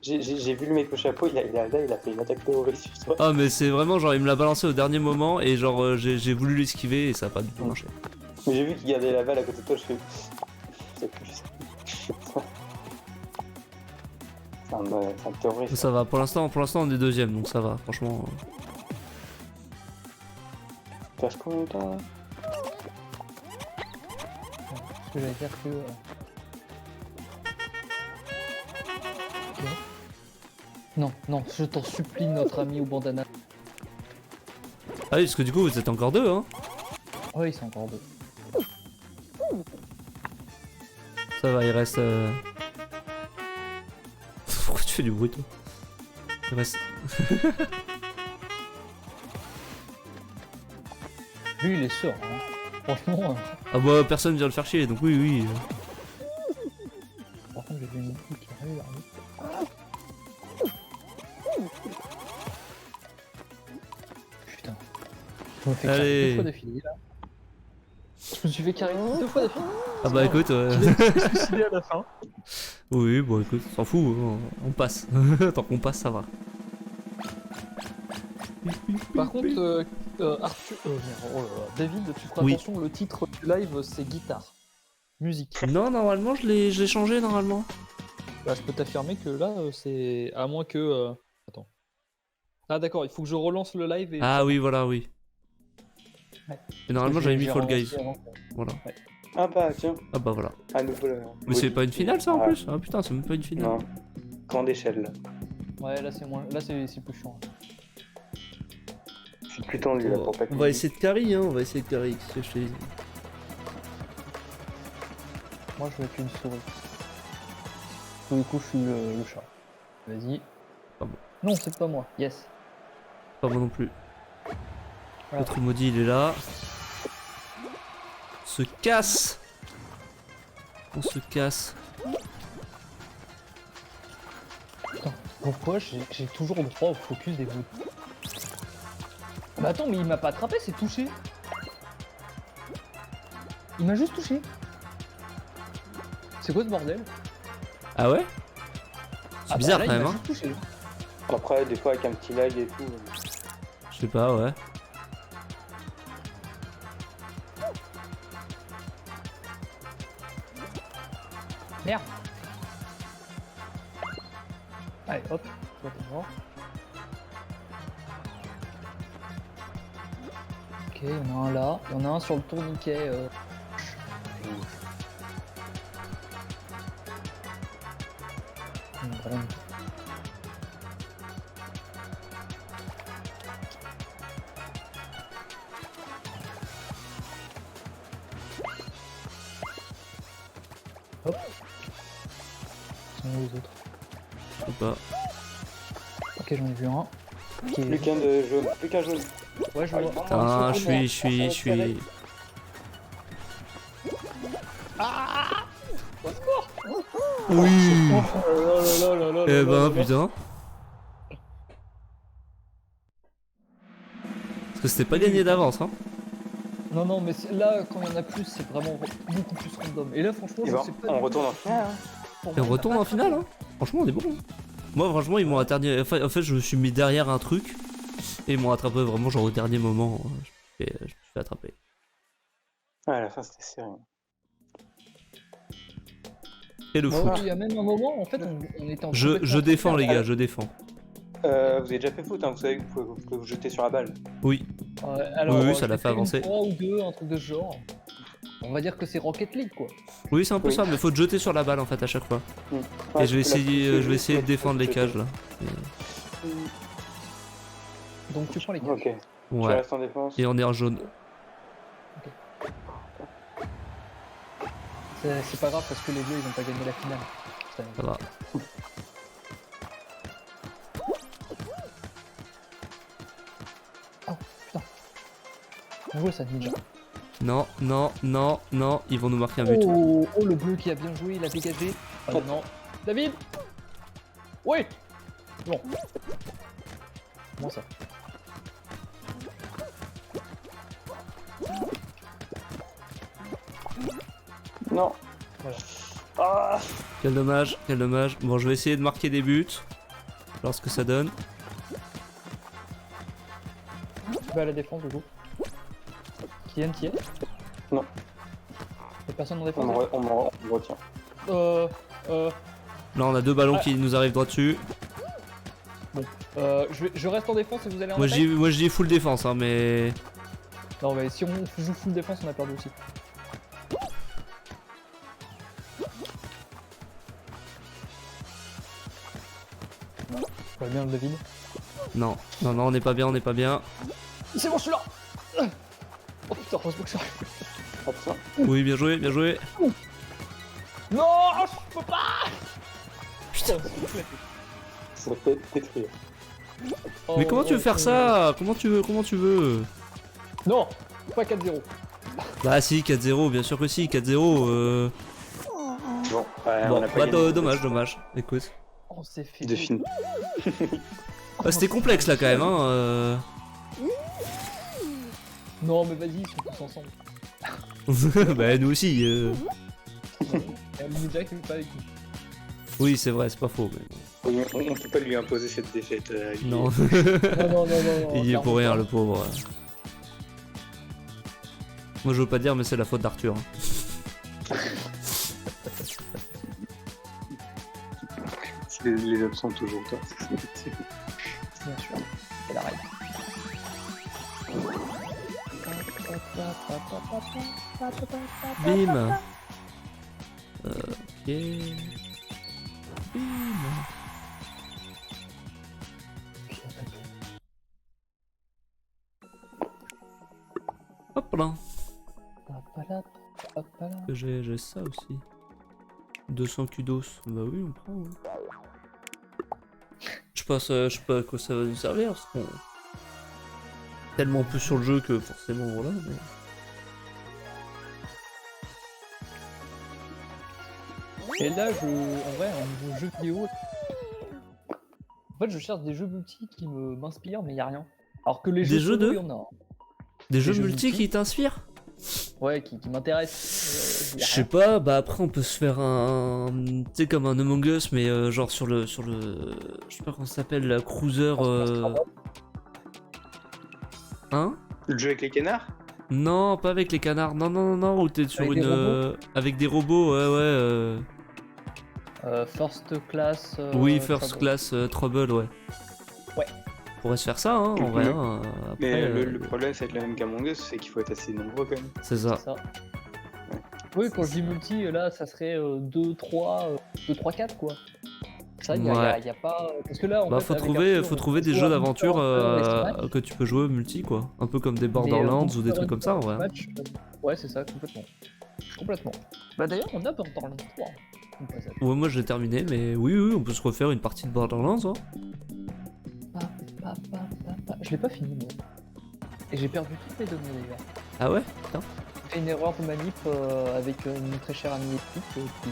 J'ai vu le mec au chapeau, il a fait une attaque terroriste sur toi. Ah, mais c'est vraiment genre, il me l'a balancé au dernier moment et genre, j'ai voulu l'esquiver et ça a pas du tout marché. Mais j'ai vu qu'il gardait la balle à côté de toi, je fais. C'est plus ça. C'est un terroriste. Ça va, pour l'instant on est deuxième, donc ça va, franchement. Tu restes combien de temps là? Parce que j'allais dire que. Ok. Non, non, je t'en supplie, notre ami au bandana. Ah oui, parce que du coup vous êtes encore deux, hein. Oh, ils sont encore deux. Ça va, il reste. Pourquoi tu fais du bruit toi? Il reste. Lui, il est sûr, hein. Franchement. Ah bah personne vient le faire chier, donc oui, oui. Par contre, j'ai vu une boucle qui arrive vers lui. Putain. Je me fais Allez. deux fois d'affilée là. Je me suis suis fait carré 2 fois d'affilée. Ah bah écoute, Je me suis suicidé à la fin. oui, bon écoute, on s'en fout, on passe. Tant qu'on passe, ça va. Par contre, Arthur, merde, oh là là, David, tu feras Oui. attention, le titre du live c'est guitare. Musique. Non, normalement, je l'ai changé, normalement. Bah, je peux t'affirmer que là, c'est. À moins que. Attends. Ah, d'accord, il faut que je relance le live et. Ah oui, voilà, oui. Ouais. Et normalement, j'avais mis J'ai Fall relancé Guys. avant. Voilà. Ah bah tiens, Ah bah voilà. à nouveau là. Mais c'est pas une finale, ça, en plus? Ah putain, c'est même pas une finale. Non. Grande échelle là. Ouais, là, c'est moins. Là, c'est plus chiant. C'est plus tendu là pour pas On va essayer de carry, hein, on va essayer de carry, qu'est-ce que je te dis. Moi, je veux être une souris. Du coup, je suis le chat. Vas-y. Pas moi. Non, c'est pas moi. Yes. Pas moi non plus. Voilà. L'autre maudit, il est là. On se casse. On se casse. Putain, pourquoi j'ai toujours le droit au focus des bouts? Bah attends, mais il m'a pas attrapé, c'est touché. Il m'a juste touché. C'est quoi ce bordel? Ah ouais? C'est bizarre là, quand il même, m'a hein. juste touché. Après, des fois avec un petit lag et tout. Je sais pas, ouais. Merde. Allez, hop. Toi, t'es mort. Ok, il y en a un là. Il y en a un sur le tourniquet. Vraiment. Hop. Ils sont où les autres? Je sais pas. Ok, j'en ai vu un. Qui est- Plus qu'un de jaune, plus qu'un jaune. Ouais, je le vois. Putain, je suis. Oui. Eh ben putain. Parce que c'était pas gagné d'avance, hein. Non, non, mais là, quand il y en a plus, c'est vraiment beaucoup plus random. Et là, franchement, Et je bon, sais pas. on retourne en finale. Hein. Pour Et on moi, il retourne m'a en pas finale, attrapé. hein. Franchement, on est bon. Hein. Moi, franchement, ils m'ont atterri. En fait, je me suis mis derrière un truc. Et ils m'ont attrapé vraiment, genre au dernier moment. Je me suis fait attraper. Ah, à la fin, c'était serré. Et le Bon, foot. il y a même un moment, en fait, on était en Je défends, les gars, je défends. Vous avez déjà fait foot, hein, vous savez que vous pouvez vous jeter sur la balle. Oui. Alors, Oui, ça l'a j'ai fait avancer. Une fois ou deux, un truc de ce genre. On va dire que c'est Rocket League, quoi. Oui, c'est un peu Oui. ça, mais faut te jeter sur la balle en fait à chaque fois. Ouais, Et je vais tu peux la essayer, pousser, je vais essayer de tu peux défendre les te cages jeter. là. Donc, tu prends les cages. Ok, tu Ouais. restes en défense. Et on est en jaune. C'est pas grave parce que les deux, ils ont pas gagné la finale. Ça va. Bien joué, ça, Ninja. Non, non, non, non, ils vont nous marquer un but. Oh, oh, le bleu qui a bien joué, il a dégagé. Ah non, non. David. Oui. Bon. Comment ça? Non. Voilà. Ah, Quel dommage, quel dommage. Bon, je vais essayer de marquer des buts. Alors ce que ça donne. Tu vas à la défense, du coup. Qui est? Non. Y'a personne en on défense? me retient. Là, on a deux ballons qui nous arrivent droit dessus. Je reste en défense et vous allez en Moi, attaque. je dis full défense, hein, mais. Non, mais si on joue full défense, on a perdu aussi. Pas bien le David. Non, non, non, on n'est pas bien, on n'est pas bien. C'est bon, je suis là. Oh putain, heureusement que j'arrive. Hop, ça. Oui, bien joué, bien joué. Non, je peux pas. Putain, Ça fait pétrir. Mais comment tu veux faire ça? Comment tu veux? Non, pas 4-0. Bah si, 4-0, bien sûr que si, 4-0. Bon, ouais, Bon, on a pas bah gagné. dommage. Écoute. On s'est fait. De fin. Ah, c'était complexe là quand même, hein. Non, mais vas-y, ils sont tous ensemble. Bah nous aussi. Et Ninja qui est pas avec nous. Oui, c'est vrai, c'est pas faux. Mais... On peut pas lui imposer cette défaite. Non. Non, non, non, non. Il y est pour rien, clairement le pauvre. Moi, je veux pas dire, mais c'est la faute d'Arthur. Les absents toujours toi. pas. Bien sûr. C'est la règle. Bim. Ok. Bim. Hop là. J'ai ça aussi. 200 kudos. Bah oui, on prend. Hein. Je sais pas à quoi ça va nous servir. Parce qu'on... Tellement peu sur le jeu que forcément voilà. Mais... Et là, en vrai, un niveau jeu vidéo, en fait, je cherche des jeux multi qui m'inspirent, mais y a rien. Alors que les Des jeux jeux solo, de il y en a. Des jeux jeux multi multi. qui t'inspirent? Ouais, qui m'intéressent. Je sais pas, bah après on peut se faire un... Tu sais comme un Among Us mais genre sur le... Je sais pas comment ça s'appelle, la cruiser... Hein? Le jeu avec les canards? Non, pas avec les canards, non, où t'es sur Avec une... des robots avec des robots, ouais. First Class. Oui, First Trouble. Class Trouble, ouais. Ouais. On pourrait se faire ça, hein, en vrai. Hein, Mais après, le problème, c'est avec la même qu'Among Us, c'est qu'il faut être assez nombreux quand même. c'est ça. Ça. Oui, quand je dis multi, là, ça serait 2, 3, 4, quoi. Ça, il Ouais. y a pas. Parce que là, en Bah fait, faut avec trouver, Arthur, faut on trouver des joue jeux à d'aventure Hunter et Smash. que tu peux jouer multi, quoi. Un peu comme des Mais, Borderlands ou des Hunter trucs comme ça, en vrai. Smash, ouais, c'est ça, complètement. Complètement. Bah d'ailleurs, on a Borderlands 3. Ouais, moi j'ai terminé, mais oui, on peut se refaire une partie de Borderlands, hein. Je l'ai pas fini, moi. Et j'ai perdu toutes les données, d'ailleurs. Ah ouais? Putain. J'ai fait une erreur de manip avec une très chère amie Epic et puis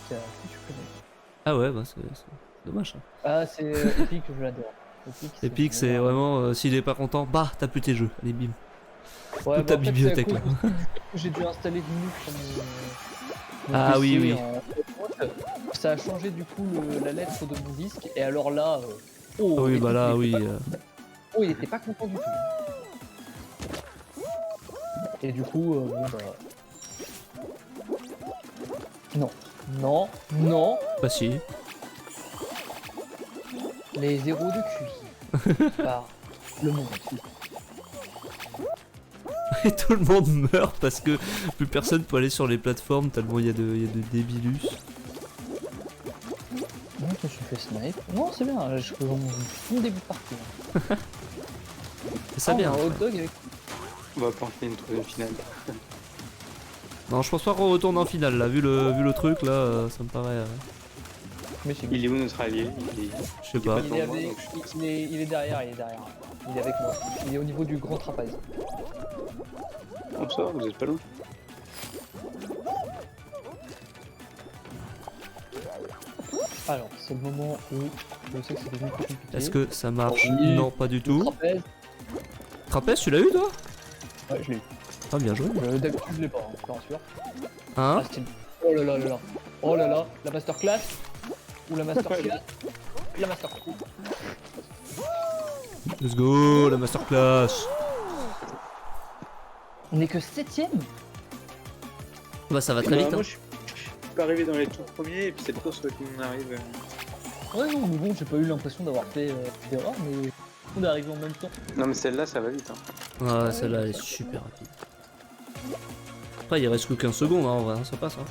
qui a tout supprimé. Ah ouais, bah c'est dommage, ça. Ah, c'est Epic, je l'adore. Epic, c'est vraiment, s'il est pas content, bah t'as plus tes jeux, allez bim. Ouais, toute ta bah, en fait, bibliothèque, c'est à là. cause de- J'ai dû installer Linux sur mon Ah PC oui. Ça a changé du coup la lettre de mon disque et alors là, oh, Ah oui, Epic, bah là, il était oui. pas- oh, il était pas content du tout. Et du coup, bon bah... Non, Bah si. les héros de QI par le monde. Et tout le monde meurt parce que plus personne peut aller sur les plateformes tellement il y a de débilus. Non, je me suis fait snipe. Non, c'est bien, je suis mon début de partie. C'est ça Ah, bien. on a un hot dog avec... On va pas en faire une troisième finale. Non, je pense pas qu'on retourne en finale là, vu le truc là, ça me paraît. Mais c'est Il est où notre allié? Je sais pas. Il est, il est derrière, il est derrière. Il est avec moi. Il est au niveau du grand trapèze. Comme ça, vous êtes pas loin. Alors, c'est le moment où je sais que c'est devenu plus compliqué. Est-ce que ça marche? Oui. Non, pas du Le tout. trapèze? Trapèze, tu l'as eu toi? Ouais, je l'ai eu. Ah, bien joué. D'habitude, je l'ai pas, hein, je te rassure. Hein? Ah, style. Oh là là là là. Oh là là, la masterclass. Ou la masterclass. La masterclass. Let's go, la masterclass. On est que 7ème. Bah, ça va très vite. Moi, Hein. je suis pas arrivé dans les tout premiers, et puis cette course, faut qu'on arrive. Ouais, non, mais bon, j'ai pas eu l'impression d'avoir fait d'erreur, mais on est arrivé en même temps. Non, mais celle-là, ça va vite. Hein. Ah, celle-là elle est super rapide. Après, il reste que 15 secondes hein, en vrai, hein, ça passe. Hein.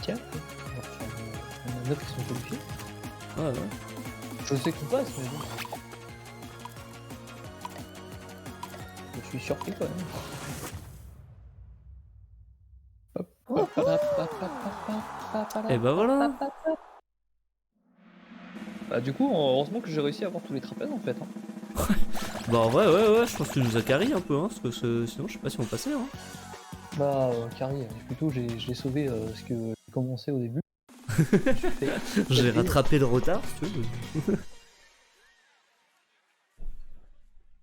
Tiens, on a 9 qui sont qualifiés. Ouais. Je sais qu'on passe, mais bon. Je suis surpris quand même. Et bah voilà. Bah du coup, heureusement que j'ai réussi à avoir tous les trapèzes en fait. Hein. Bah en vrai, ouais, je pense que tu nous as carry un peu, hein, parce que sinon je sais pas si on passait. Hein. Bah Carrie, plutôt j'ai sauvé ce que j'ai commencé au début. J'ai rattrapé le retard, si tu veux. À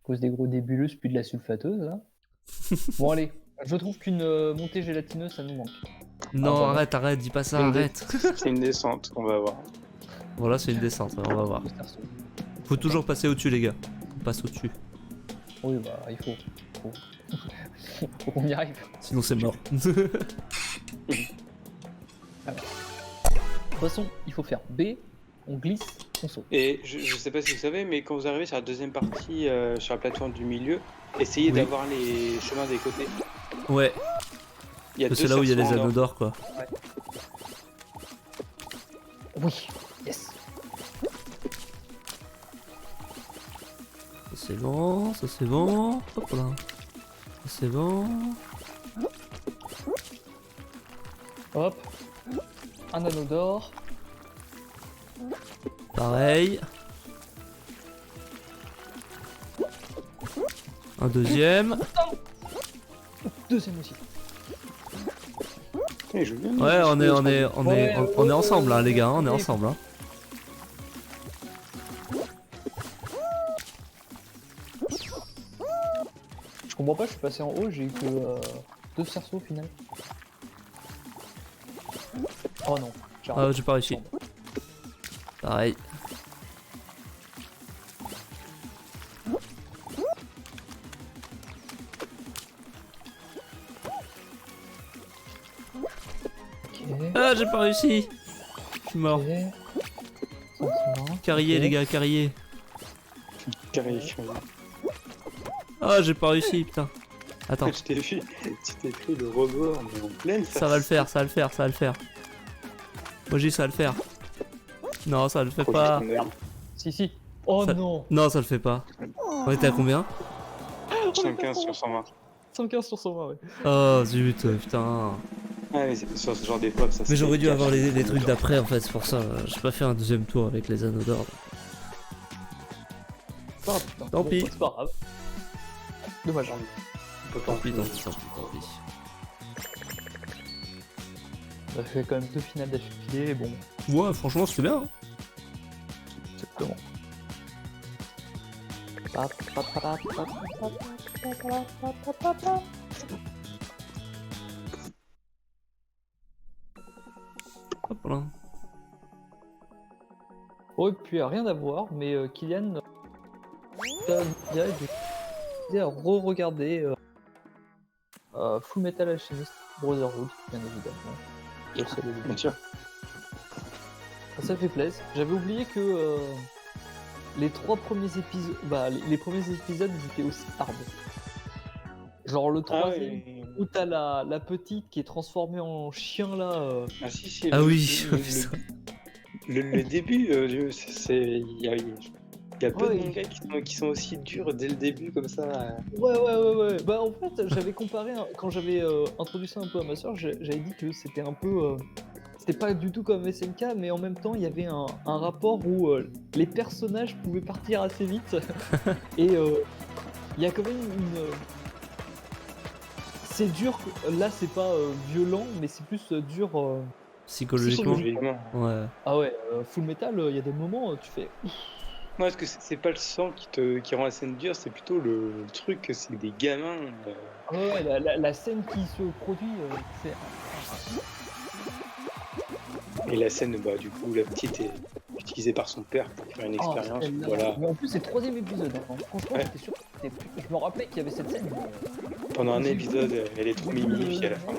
cause des gros débuleuses puis de la sulfateuse là. Bon allez, je trouve qu'une montée gélatineuse ça nous manque. Non, bon. arrête, dis pas ça, Une arrête. C'est une descente, on va voir. Voilà, c'est une descente, on va voir. Faut toujours passer au-dessus, les gars. On passe au-dessus. Oui bah il faut. Faut qu'on y arrive. Sinon, c'est mort. De toute façon, il faut faire B, on glisse, on saute. Et je sais pas si vous savez, mais quand vous arrivez sur la deuxième partie, sur la plateforme du milieu, essayez Oui. d'avoir les chemins des côtés. Ouais, Il y a c'est deux là où il y a les cerceaux en anneaux or. d'or, quoi. Oui, yes. Ça c'est bon, ça c'est bon. Hop là. Ça c'est bon. Hop. Un anneau d'or. Pareil. Un deuxième. Deuxième aussi. Putain, il joue bien. Ouais, on est ensemble, hein, les gars, on est oui. ensemble. Hein. Je comprends pas, je suis passé en haut, j'ai eu que 2 cerceaux au final. Oh non, j'ai Ah, j'ai pas réussi. Pareil. Ok. Ah, j'ai pas réussi. Je suis mort. Carrier, Ok. les gars, carrier. Carré. Ah, j'ai pas réussi, putain. Attends, Je t'ai vu, tu t'es pris le rebord, mais en pleine face. ça va le faire, ça va le faire, ça va le faire. Moi, j'ai dit ça va le faire. Non, ça le fait Oh, pas. putain, merde. Si, si. Oh Ça- non. Non, ça le fait pas. On était à combien? 115 sur 120. 115 sur 120, ouais. Oh, zut, putain. Ah, mais c'est sur ce genre d'épreuve, ça Mais se j'aurais fait dû avoir cacher. les trucs d'après, en fait, c'est pour ça. J'ai pas fait un deuxième tour avec les anneaux d'or. Ah, putain. Tant pis. C'est pas grave. Dommage. Tant pis, tant pis, tant pis, tant pis. On a fait quand même 2 finales d'affilée, et bon, Ouais, franchement, c'était bien. Hein. exactement. Hop là. Oh, et puis rien à voir, mais Kylian, dirait de re-regarder Full Metal Alchemist Brotherhood, bien évidemment. Et c'est le début. Bien sûr. Ça fait plaisir. J'avais oublié que les 3 premiers épisodes, bah les premiers épisodes ils étaient aussi hard. Genre le Ah, troisième ouais. où t'as la petite qui est transformée en chien là. Ah, si, si. Ah le- oui, le- putain. le début, il y a peu Ouais. de mangas qui sont aussi durs dès le début, comme ça. Ouais. Bah en fait j'avais comparé quand j'avais introduit ça un peu à ma soeur, j'avais dit que c'était un peu c'était pas du tout comme SNK, mais en même temps il y avait un rapport où les personnages pouvaient partir assez vite et il y a quand même une c'est dur, là c'est pas violent, mais c'est plus dur. Psychologiquement. Logiquement. Ouais. Ah ouais, Full Metal, il y a des moments, tu fais. Non, est-ce que c'est pas le sang qui rend la scène dure, c'est plutôt le truc, c'est des gamins. Ah ouais, la scène qui se produit, tu fais. Et la scène, bah, du coup, la petite est utilisée par son père pour faire une Oh, expérience. celle-là. Voilà. Mais en plus, c'est le 3ème épisode. Hein. Franchement, Ouais. j'étais sûr. Je me rappelais qu'il y avait cette scène. Pendant un épisode, elle est trop mimifiée à la fin.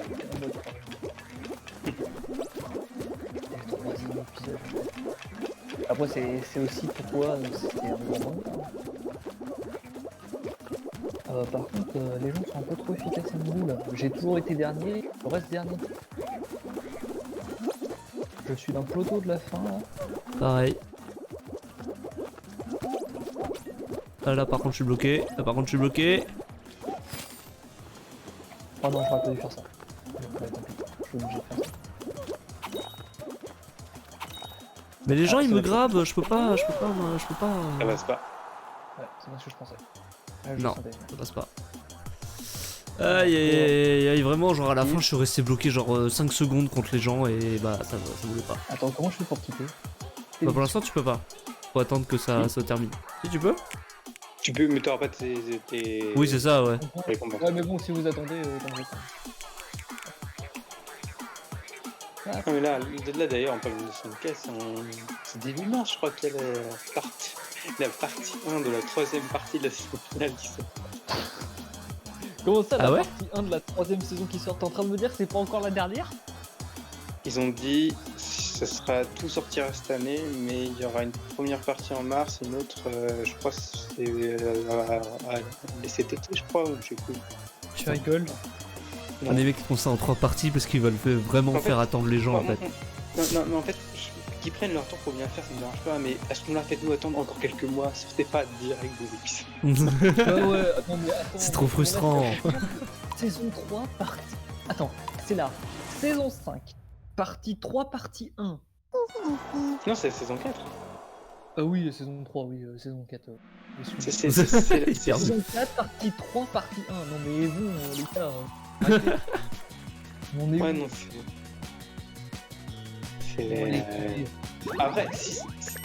Après, c'est aussi pourquoi c'était un bon moment. Par contre, les gens sont un peu trop efficaces à mon goût là. J'ai toujours été dernier, je reste dernier. Je suis dans le peloton de la fin là. Pareil. Ah, là, par contre, je suis bloqué. Là, par contre, je suis bloqué. Oh non, j'aurais pas dû faire ça. Ouais, tant pis. Je suis obligé de faire ça. Mais les gens, Ah, ils ça me va. grabent. Je peux pas, moi, je peux pas. Ça passe pas. Ouais, c'est bien ce que je pensais. Ouais, je Non. le sentais. Ça passe pas. Aïe aïe aïe aïe, vraiment, genre à la fin, je suis resté bloqué genre 5 secondes contre les gens et bah ça voulait pas. Attends, comment je fais pour quitter? Bah pour l'instant, tu peux pas. Faut attendre que ça se termine. Si tu peux? Tu peux, mais t'auras pas tes Oui, c'est ça, ouais. récompenses. Ouais, mais bon, si vous attendez, tant mieux. Ah, mais là d'ailleurs, on parle de son caisse, c'est début mars, je crois qu'il y a la partie 1 de la 3ème partie de la saison finale qui sort. Comment ça, Ah la ouais partie 1 de la 3ème saison qui sort? T'es en train de me dire que c'est pas encore la dernière? Ils ont dit tout sortira cette année, mais il y aura une première partie en mars, une autre, je crois, c'est cet été, je crois, ou je sais plus. Tu rigoles? Ah, les mecs font ça en 3 parties parce qu'ils veulent vraiment En fait, faire attendre les gens en fait. Non, mais en fait, qu'ils prennent leur temps pour bien faire, ça me dérange pas, mais à ce moment-là, faites-nous attendre encore quelques mois, sortez pas direct des épisodes. Ouais, attends, mais attends. C'est trop frustrant. Saison 3, partie. Attends, c'est là. Saison 5, partie 3, partie 1. Non, c'est la saison 4. Ah oui, saison 3, oui, saison 4. C'est Saison 4, partie 3, partie 1. Non, mais bon, les gars. Arrêtez. On est Ouais, où non, On est- Après,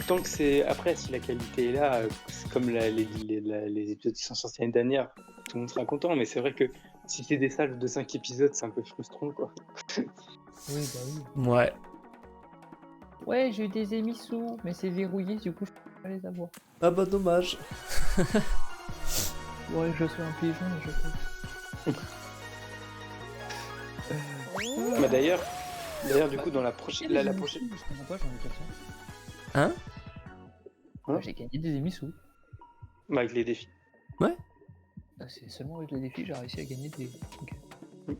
tant que c'est. Après, si la qualité est là, c'est comme les épisodes qui sont sortis l'année dernière, tout le monde sera content, mais c'est vrai que si c'est des salles de 5 épisodes, c'est un peu frustrant, quoi. Oui, bah oui. Ouais. Ouais, j'ai eu des émissions, mais c'est verrouillé, du coup, je peux pas les avoir. Ah bah dommage. Ouais, je suis un pigeon, mais je peux. Mais d'ailleurs, du coup, dans la prochaine. La prochaine. Je comprends pas, j'en ai 400. Hein? Hein J'ai gagné des émissions. Bah, avec les défis. Bah, c'est seulement avec les défis j'ai réussi à gagner des. Ok.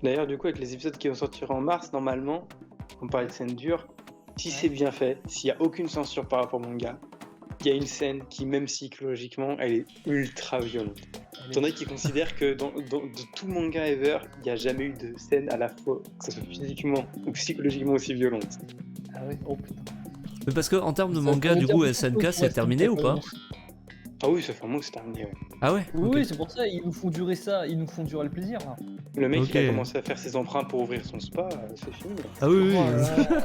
D'ailleurs, du coup, avec les épisodes qui vont sortir en mars, normalement, on parlait de scènes dures. Si c'est bien fait, s'il n'y a aucune censure par rapport au manga, il y a une scène qui, même psychologiquement, elle est ultra violente. T'en as qui considèrent que de tout manga ever, il n'y a jamais eu de scène à la fois, que ce soit physiquement ou psychologiquement aussi violente. Ah ouais, oh putain. Mais parce que en termes de Ça manga, veut du dire coup, beaucoup SNK pour c'est terminé SNK, ou pas? Ah oui, ça fait un moment que c'est terminé. Ouais. Ah ouais? Oui, Ok. oui, c'est pour ça, ils nous font durer ça, ils nous font durer le plaisir. Là. Le mec, Ok. il a commencé à faire ses emprunts pour ouvrir son spa, c'est fini. Ah oui, oui. Oh oui. là là,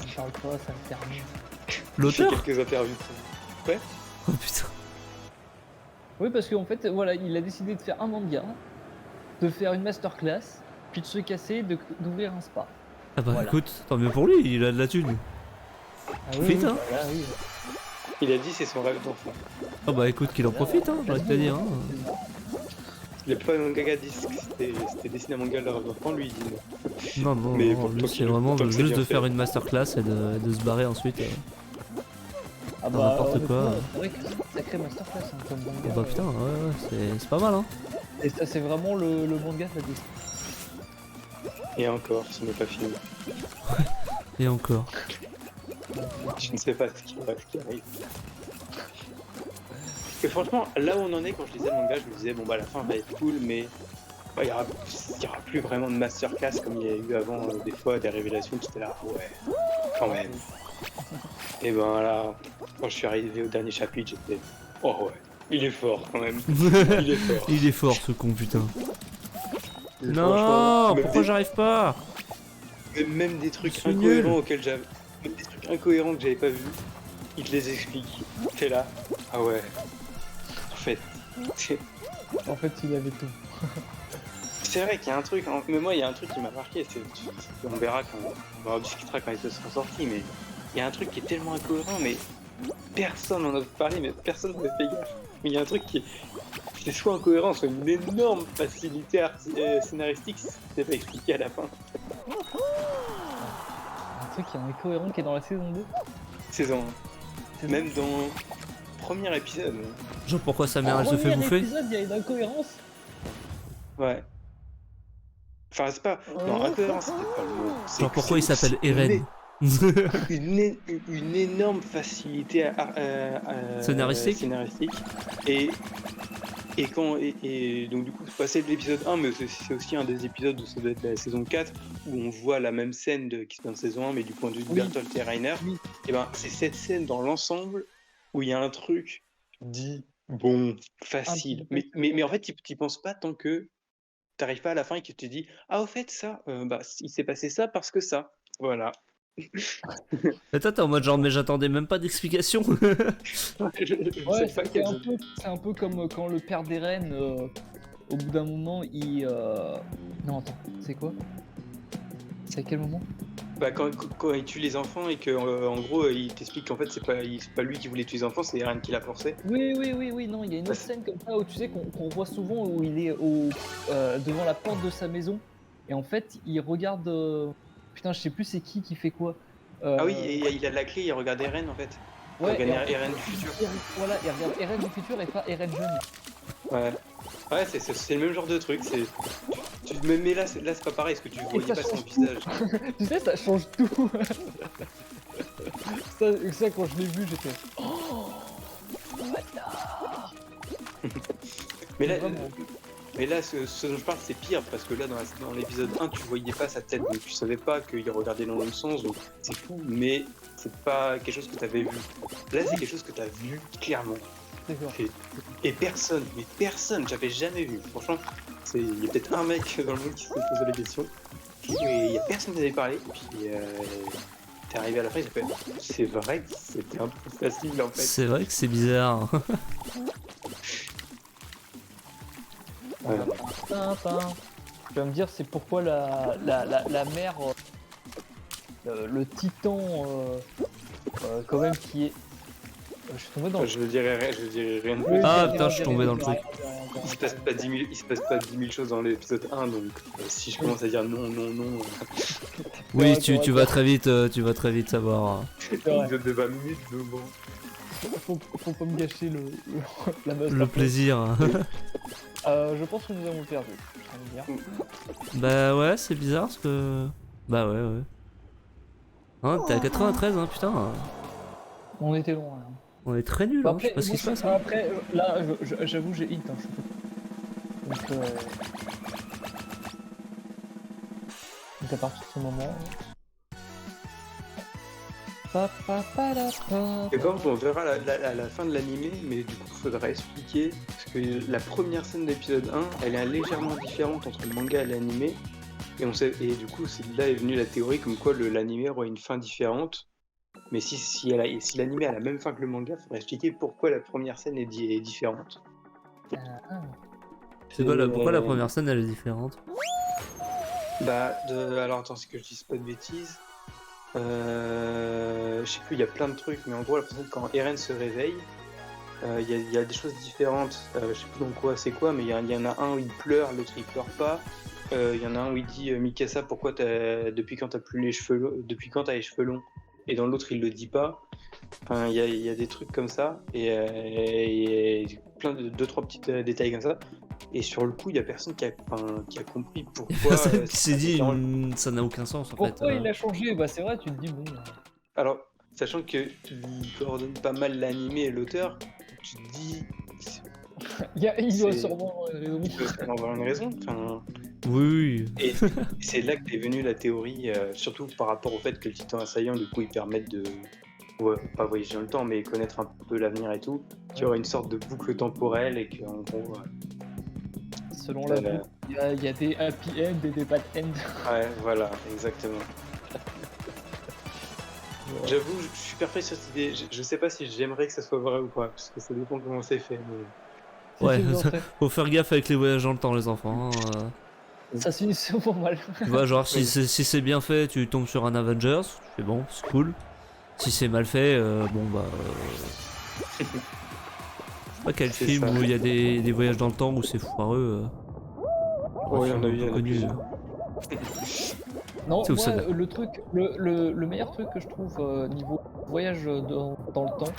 je parle pas, ça me termine. J'ai fait L'auteur? quelques interviews. Ouais. Oh putain. Oui, parce qu'en fait, voilà, il a décidé de faire un manga, de faire une masterclass, puis de se casser, d'ouvrir un spa. Ah bah Voilà. écoute, tant mieux pour lui, il a de la thune. Ah Profite, hein. voilà, oui. Il a dit c'est son rêve d'enfant. Ah bah écoute, qu'il en profite, hein, j'ai envie de te dire. Hein. Il a pas un manga disque, c'était dessiné un manga de rêve d'enfant, lui, il dit non. Non, non, Mais non, pour lui toi c'est qui- vraiment toi que c'est juste bien de faire fait. une masterclass et de se barrer ensuite. Ah n'importe honnêtement, quoi. C'est vrai que c'est une sacrée masterclass hein, comme manga. Oh bah putain, ouais, c'est pas mal, hein. Et ça, c'est vraiment le manga de la Disney. Et encore, ce n'est pas fini. Et encore. Je ne sais pas ce qui arrive. Parce que franchement, là où on en est, quand je lisais le manga, je me disais, bon bah la fin va être cool, mais bah, il y aura plus vraiment de masterclass comme il y a eu avant, des fois, des révélations qui étaient là, ouais, quand même. Et ben là, quand je suis arrivé au dernier chapitre, j'étais, oh ouais, il est fort quand même. Il est fort. Il est fort ce con, putain. Et Non, franchement, même pourquoi j'arrive pas? même des trucs C'est incohérents nul. auxquels j'avais. Même des trucs incohérents que j'avais pas vus, il te les explique. T'es là. Ah ouais. En fait. En fait, il avait tout. C'est vrai qu'il y a un truc, mais moi il y a un truc qui m'a marqué, on verra quand on en discutera quand ils se seront sortis, mais il y a un truc qui est tellement incohérent, mais personne n'en a parlé, mais personne n'a fait gaffe. Mais il y a un truc qui est soit incohérent, soit une énorme facilité scénaristique si c'était pas expliqué à la fin. Un truc qui est incohérent qui est dans la saison 2. Saison C'est 1. Même dans le premier épisode. Genre pourquoi sa mère elle se fait Premier bouffer? épisode, il y a une incohérence. Ouais. Enfin, c'est pas. Non, incohérent, c'était pas le mot. C'est Genre que pourquoi il c'est- s'appelle c'est Eren? une énorme facilité Scénaristique. Et donc du coup passer de l'épisode 1, mais c'est aussi un des épisodes où ça doit être la saison 4 où on voit la même scène qui se passe dans saison 1 mais du point de vue de Oui. Bertolt et Rainer. Oui. Et ben c'est cette scène dans l'ensemble où il y a un truc dit bon facile, Un petit peu. mais en fait tu penses pas tant que t'arrives pas à la fin et que tu te dis ah au fait ça bah il s'est passé ça parce que ça voilà. Et toi, t'es en mode genre, mais j'attendais même pas d'explication. Je Ouais, sais pas c'est un peu comme quand le père d'Eren, au bout d'un moment, il. Non, attends, c'est quoi? C'est à quel moment? Bah, quand il tue les enfants et que en gros il t'explique qu'en fait c'est pas lui qui voulait tuer les enfants, c'est Eren qui l'a forcé. Oui, non, il y a une Bah, autre scène comme ça où tu sais qu'on voit souvent où il est devant la porte de sa maison et en fait il regarde. Putain, je sais plus c'est qui fait quoi. Ah oui, Euh, et il a de la clé, il regarde Eren en fait. Il Ouais, regarde et en fait, Eren du futur. voilà, il regarde Eren du futur et pas Eren jeune. Ouais. Ouais, c'est le même genre de truc. Mais là, c'est pas pareil, parce que tu Et voyais ça pas son change tout. visage. Tu sais, ça change tout. Ça, quand je l'ai vu, j'étais. Oh, Mais là, vraiment. ce dont je parle, c'est pire, parce que là, dans l'épisode 1, tu voyais pas sa tête, donc tu savais pas qu'il regardait dans le même sens, donc c'est fou, mais c'est pas quelque chose que t'avais vu. Là, c'est quelque chose que t'as vu clairement. D'accord. Et personne, j'avais jamais vu. Franchement, il y a peut-être un mec dans le monde qui s'est posé la question, et il y a personne qui en avait parlé, et puis t'es arrivé à la fin, il s'est fait c'est vrai que c'était un peu facile en fait. C'est vrai que c'est bizarre. Ouais. Tu vas me dire, c'est pourquoi la mère, le titan, quand même, qui est. Je suis tombé dans le. Je dirais rien de Oui, plus. Ah, dis putain, rien, je suis dis tombé rien, dans le dis truc. rien, dis rien, Il se dis passe pas 10 000, il se passe pas 10 000 choses dans l'épisode 1, donc si je commence à dire non, Oui, Ouais, tu vas très vite, tu vas très vite savoir. C'est vrai. l'épisode de 20 minutes, donc bon. Faut pas me gâcher la masterclass. Le plaisir. Je pense que nous avons perdu. je tiens à le dire. Bah ouais, c'est bizarre parce que. Bah ouais. Hein, t'es à 93, hein, putain. On était loin. Hein. On est très nuls, Bah, hein, je sais pas ce qui se passe. Hein. Après, là, j'avoue, j'ai hit. Hein, donc, à partir de ce moment. Et comme on verra à la fin de l'animé, mais du coup, faudra expliquer, parce que la première scène de l'épisode 1, elle est légèrement différente entre le manga et l'animé, et du coup, là est venue la théorie comme quoi l'animé aurait une fin différente. Mais si l'animé a la même fin que le manga, il faudrait expliquer pourquoi la première scène est différente. C'est quoi, pourquoi la première scène elle est différente? Alors attends, c'est que je dise pas de bêtises. Je sais plus, il y a plein de trucs, mais en gros, la première scène, quand Eren se réveille, il y a des choses différentes. Je sais plus dans quoi c'est quoi, mais il y en a un où il pleure, l'autre il pleure pas. Il y en a un où il dit Mikasa, pourquoi depuis quand t'as plus les cheveux, depuis quand t'as les cheveux longs? Et dans l'autre il le dit pas. Enfin, il y a des trucs comme ça et plein de 2-3 petits détails comme ça. Et sur le coup, il y a personne qui a compris pourquoi. Personne qui s'est dit, différent. ça n'a aucun sens en fait. Pourquoi il a changé? Bah, c'est vrai, tu te dis, bon. Alors, sachant que il coordonne pas mal l'animé et l'auteur, tu te dis. Il doit C'est- sûrement avoir une raison. Il peut en avoir une raison. Enfin, Oui. et c'est là que est venue la théorie, surtout par rapport au fait que le titan assaillant, du coup, ils permettent de. Ouais, pas voyager dans le temps, mais connaître un peu l'avenir et tout. Qu'il y aura une sorte de boucle temporelle et qu'en gros. Selon la boucle, il y a des happy end et des bad end. Ouais, voilà, exactement. J'avoue, je suis parfait sur cette idée. Je sais pas si j'aimerais que ça soit vrai ou pas, parce que ça dépend comment c'est fait. Mais... Ouais, C'est ça, faut faire gaffe avec les voyages dans le temps, les enfants. Hein. ça finit souvent mal. Tu vois, genre, si Oui. c'est bien fait, tu tombes sur un Avengers, tu fais bon, c'est cool. Si c'est mal fait, bon bah. Je sais pas quel C'est film ça. où il y a des voyages dans le temps où c'est foireux. Oh, il y en a film eu, il y en a connu. plusieurs. Non, C'est où moi, ça, là le truc, le meilleur truc que je trouve niveau voyage dans le temps,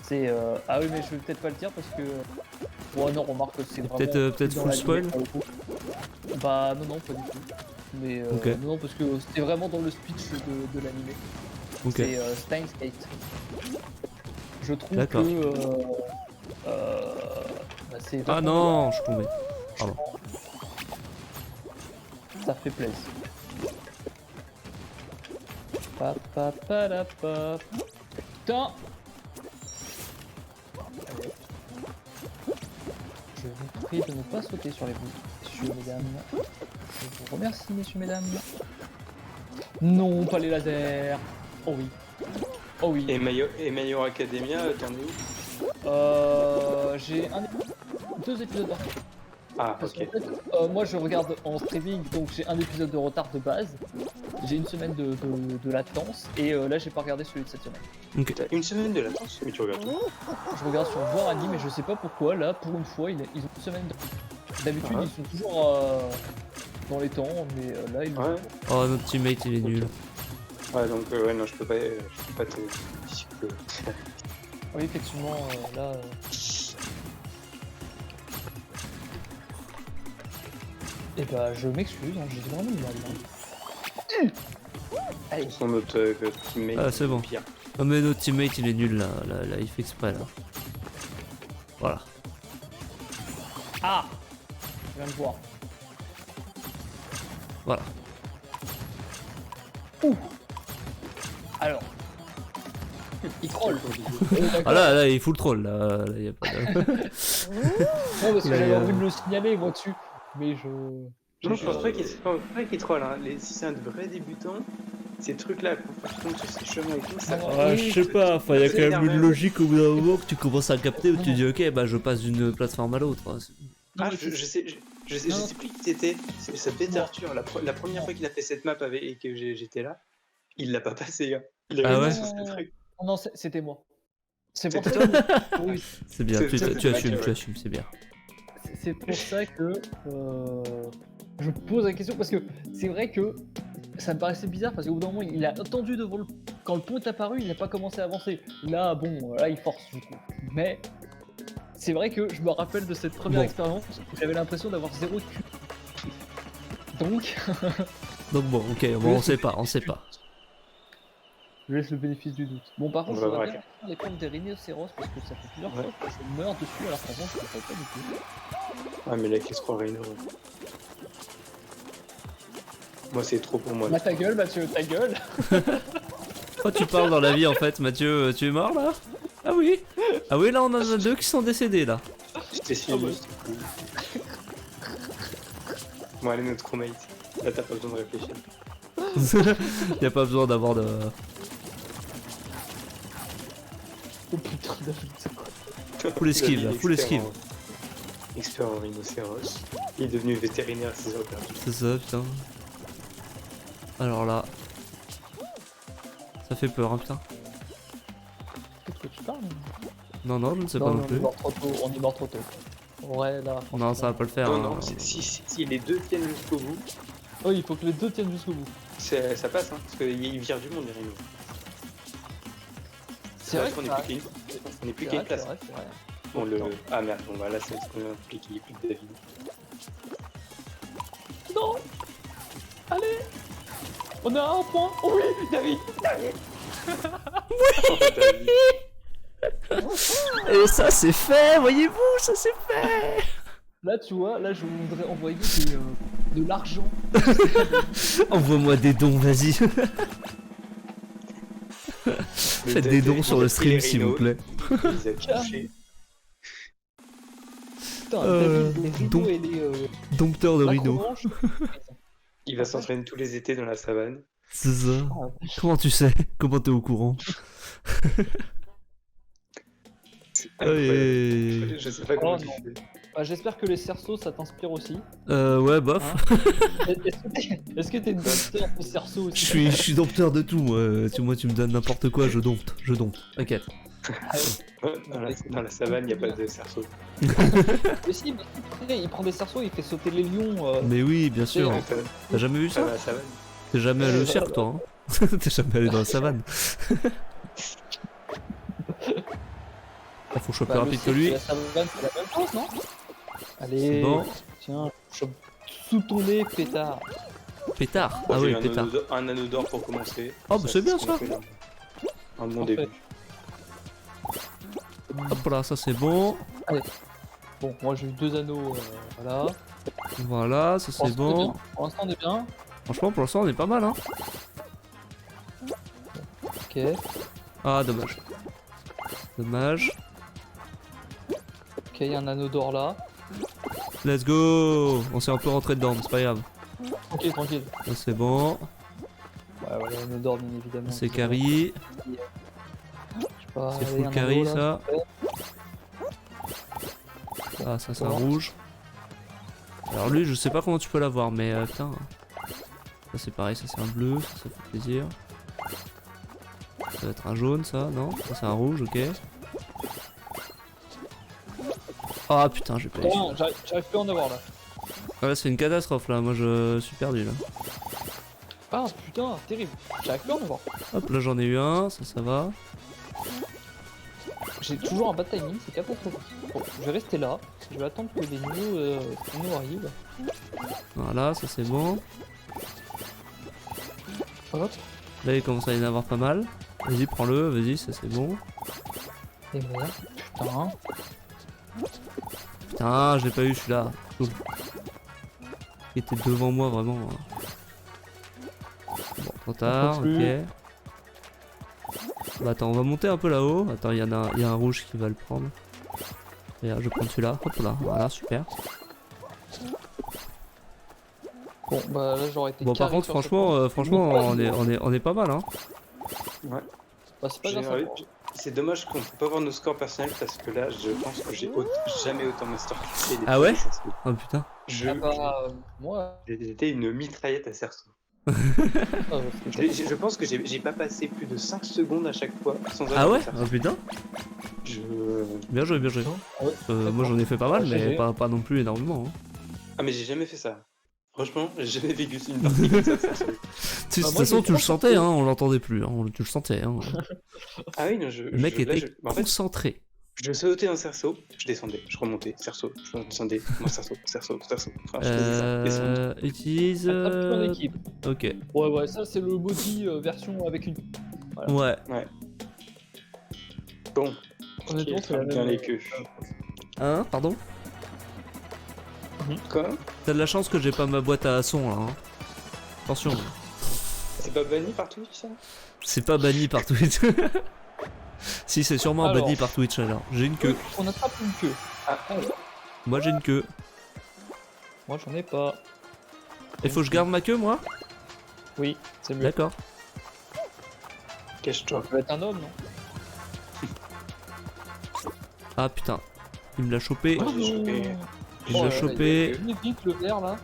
c'est. Ah oui, mais je vais peut-être pas le dire parce que. Bon, non, remarque que c'est vraiment. Peut-être dans full l'animé, spoil. pour le coup. Bah, non, pas du tout. Mais Ok. non, parce que c'était vraiment dans le speech de l'animé. Ok. C'est Steins Gate. Je trouve que. D'accord. Bah, c'est Ah vachement non, je suis tombé. Pardon. Ça fait plaisir. Pa. Putain! Allez. Je vous prie de ne pas sauter sur les bouts, messieurs, mesdames. Je vous remercie, messieurs, mesdames. Non, pas les lasers. Oh oui. Oh oui. Et My Hero Academia, t'en es où? J'ai 2 épisodes de retard. Ah, Parce ok. qu'en fait, moi je regarde en streaming, donc j'ai un épisode de retard de base. J'ai une semaine de latence, et là j'ai pas regardé celui de cette semaine. T'as une semaine de latence, mais tu regardes tout. Je regarde sur Voir Anime, mais je sais pas pourquoi, là pour une fois ils ont une semaine de. D'habitude Ah ouais. ils sont toujours dans les temps, mais là ils. Ouais. Oh, notre teammate il est nul. Ouais, donc ouais, non, je peux pas te discuter. Oui, effectivement, là. Et bah je m'excuse, hein, j'ai vraiment du mal là. Allez. Son autre teammate, Ah, c'est bon. pire. Non mais notre teammate il est nul là, il fait exprès là. Voilà. Ah, je viens de voir. Voilà. Ouh. Alors. Il troll. Ah là il fout le troll là, y a pas de... Non, parce que Là, j'avais envie de le signaler moi dessus. Mais je. Non, je pense pas qu'il troll. Hein. Si c'est un vrai débutant, ces trucs-là, pour faire tomber sur ces chemins et tout, ça. Ah, je sais pas, enfin, y a C'est quand même une énervant. logique au bout d'un moment que tu commences à capter où tu dis ok bah je passe d'une plateforme à l'autre. Hein. Ah, je sais plus qui c'était. Ça devait être Arthur. La première fois qu'il a fait cette map et que j'étais là, il l'a pas passé, gars. Il est Ah resté ouais sur ce truc. Non, c'était moi. C'est pour C'était ça que. Oui, C'est bien, C'est- tu assumes, ouais. tu assumes, c'est bien. c'est pour ça que je pose la question parce que c'est vrai que ça me paraissait bizarre parce qu'au bout d'un moment il a attendu devant le quand le pont est apparu, il n'a pas commencé à avancer. Là bon, là il force je trouve. Mais c'est vrai que je me rappelle de cette première Bon. expérience où j'avais l'impression d'avoir 0 de cul. Donc Donc bon, ok, bon, on sait pas, on sait pas. Bah, je laisse le bénéfice du doute. Bon par contre On je va voudrais voir. bien faire les pommes des rhinocéros parce que ça fait plusieurs Ouais. fois que je meurs dessus alors qu'avant je ne savais pas du tout. Ah, mais là, qui se croirait une heure. Moi, c'est trop pour moi. Bah ta gueule Mathieu, ta gueule. Pourquoi tu parles dans la vie en fait, Mathieu? Tu es mort là? Ah oui? Ah oui, là on en a 2 qui sont décédés là. J'étais suivi. Bon, allez, notre crewmate. Là, t'as pas besoin de réfléchir. Y a pas besoin d'avoir de. Oh putain c'est quoi. Full esquive, là, full esquive. Expert en rhinocéros. Il est devenu vétérinaire à 6 heures perdues. C'est ça, putain. Alors là. Ça fait peur, hein, putain. Qu'est-ce que tu parles? Non, je ne sais pas non on est plus. mort trop tôt, on est mort trop tôt. Ouais, là. Non, ça va pas le faire. Non, hein. non, si les deux tiennent jusqu'au bout, Oh, il faut que les deux tiennent jusqu'au bout. ça passe, hein, parce qu'il vire du monde, les rhinos. C'est vrai qu'on que est ça- plus qu'une. On est plus c'est qu'une vrai, classe. c'est vrai, c'est vrai. Bon, le... Non. Ah merde, bon bah là c'est ce qu'on a impliqué, il n'y a plus de David. Non. Allez. On a un point. Oh oui, David. Oh, David. Et ça c'est fait, voyez-vous, ça c'est fait. Là, tu vois, là, je voudrais envoyer de l'argent. Envoie-moi des dons, vas-y. Le Faites des dons David, sur il le a pris stream les s'il vous rhinos, plaît. Il les a touchés. Putain, David, les rideaux donc- et les. Dompteur de rideaux. macro-manches. Il va s'entraîner tous les étés dans la savane. C'est ça. Ah, Comment tu sais? Comment t'es au courant? C'est incroyable. Ouais. Je sais pas comment Oh, tu non. fais. Bah, j'espère que les cerceaux, ça t'inspire aussi. Ouais, bof. Hein Est-ce que t'es une dompteur de cerceaux aussi? Je suis dompteur de tout, moi. Moi, tu me donnes n'importe quoi, je dompte. T'inquiète. Dans la savane, il n'y a pas de cerceau. Mais si, mais il prend des cerceaux, il fait sauter les lions. Mais oui, bien sûr. Dans T'as jamais vu ça? la savane. T'es jamais allé au cirque, toi, hein? T'es jamais allé dans la savane. Ah, faut choper Bah, rapide le que cirque lui. et la savane, c'est la même chose, non? Allez, Bon. tiens, chope sous ton nez, pétard. Pétard. Bon, Ah j'ai oui, eu pétard. un anneau d'or pour commencer. Oh, bah, c'est bien, ce qu'on ça. fait là. Un bon Parfait. début. Hop là, ça c'est bon. Bon, moi j'ai eu 2 anneaux, voilà. Voilà, ça Pour c'est l'instant, on est bon. bien. Pour l'instant, on est bien. Franchement, pour l'instant, on est pas mal, hein. Ok. Ah, dommage. Dommage. Ok, il y a un anneau d'or là. Let's go. On s'est un peu rentré dedans, mais c'est pas grave. Ok, tranquille. Là, c'est bon. Ouais, voilà, on dort bien évidemment. C'est carry. Je sais pas, C'est il y full a un carry anneau, là. ça. Ah, ça c'est un Bon. rouge. Alors lui, je sais pas comment tu peux l'avoir, mais putain. Ça c'est pareil, ça c'est un bleu, ça fait plaisir. Ça va être un jaune, ça, non? Ça c'est un rouge, ok. Ah putain, j'ai pas eu. Non, j'arrive plus à en avoir là. Ah là, c'est une catastrophe là, moi je suis perdu là. Ah putain, terrible. J'arrive plus à en avoir. Hop, là j'en ai eu un, ça va. J'ai toujours un bad timing, c'est catastrophique. Bon, je vais rester là. Je vais attendre que les nouveaux arrivent. Voilà, ça c'est bon. Hop. Là il commence à y en avoir pas mal. Vas-y, prends-le, vas-y, ça c'est bon. Et voilà. Putain. Putain, je l'ai pas eu celui-là. Cool. Il était devant moi vraiment. Bon, trop tard, peut plus. ok. Bah attends, on va monter un peu là-haut. Attends, il y a un rouge qui va le prendre. Regarde, je vais prendre celui-là. Hop là, voilà, super. Bon, bah là j'aurais été Bon, par carré contre, sur ce franchement, point. franchement, on est pas mal, hein. Ouais. Bah, c'est pas grave. J'ai- C'est dommage qu'on peut pas voir nos scores personnels parce que là, je pense que j'ai jamais autant masterclassé. Ah ouais? Oh putain. Ah bah, moi. J'étais une mitraillette à cerceau. C'était Je pense que j'ai pas passé plus de 5 secondes à chaque fois sans Ah avoir ouais? de cerceau. Oh putain. Je... Bien joué, bien joué. Ah ouais, Moi j'en ai fait pas mal, Ouais, mais j'ai- pas non plus énormément. Hein. Ah mais j'ai jamais fait ça. Franchement, j'ai jamais vécu une partie comme ça. De toute moi, façon, j'ai tu le pas sentais, fait. hein, on l'entendait plus, hein, tu le sentais. Hein. Ah oui, non, Le mec là, était en fait, concentré. je sautais un cerceau, je descendais, je remontais, cerceau, je descendais, mon cerceau. Enfin, je faisais ça, descendre. Utilise. Attrape ton équipe. Ok. Ouais, ça c'est le body version avec une. Ouais. Bon, Honnêtement, qui c'est la attrape bien même. les queues. Hein, pardon? Quoi? T'as de la chance que j'ai pas ma boîte à son là. Hein. Attention. C'est pas banni par Twitch ça? C'est pas banni par Twitch. Si, c'est sûrement Alors. banni par Twitch alors. J'ai une queue. On attrape une queue. Ah, Alors, Moi j'ai une queue. moi j'en ai pas. Il faut que je garde ma queue moi? Oui, c'est mieux. D'accord. cache-toi. Ça peut être un homme, non? Ah putain. Il me l'a chopé. Ah, j'ai chopé. Il l'a chopé. Vite le verre là.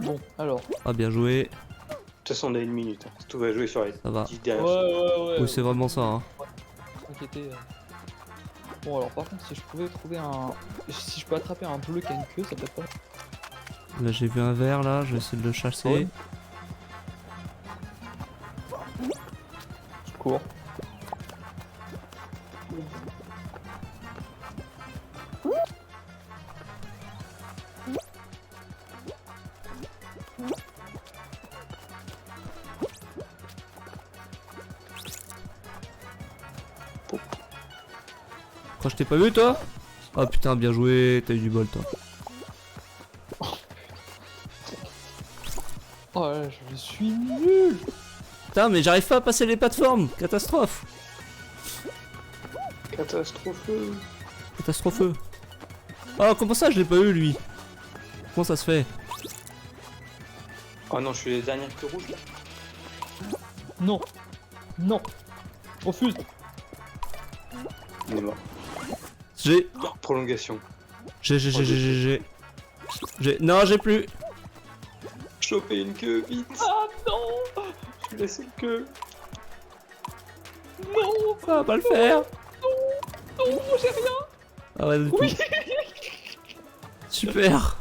Bon, alors. Ah bien joué. De toute façon, on a une minute. Hein. Tout va jouer sur les Ça va. 10 Ouais, dernières. ouais. Oui c'est vraiment ça. Hein. T'inquiéter. Bon, alors par contre, si je pouvais trouver un. Si je peux attraper un bleu qui a une queue, ça peut être pas. Là j'ai vu un verre là, je vais essayer de le chasser. Ouais. Je cours. Quoi, je t'ai pas vu toi? Ah putain, bien joué, t'as eu du bol toi. Oh là, je suis nul. Putain, mais j'arrive pas à passer les plateformes, catastrophe. Catastrophe. Catastropheux. Oh, comment ça, je l'ai pas eu lui? Comment ça se fait? Oh non, je suis les dernières queues rouges là. Non. Non. Refuse. On est mort. J'ai. Oh, prolongation. J'ai. Non, j'ai plus. Choper une queue, vite. Ah non. Je vais laisser une queue. Non. Ça va pas le faire. Non, j'ai rien. Ah ouais, du coup. Oui. Super.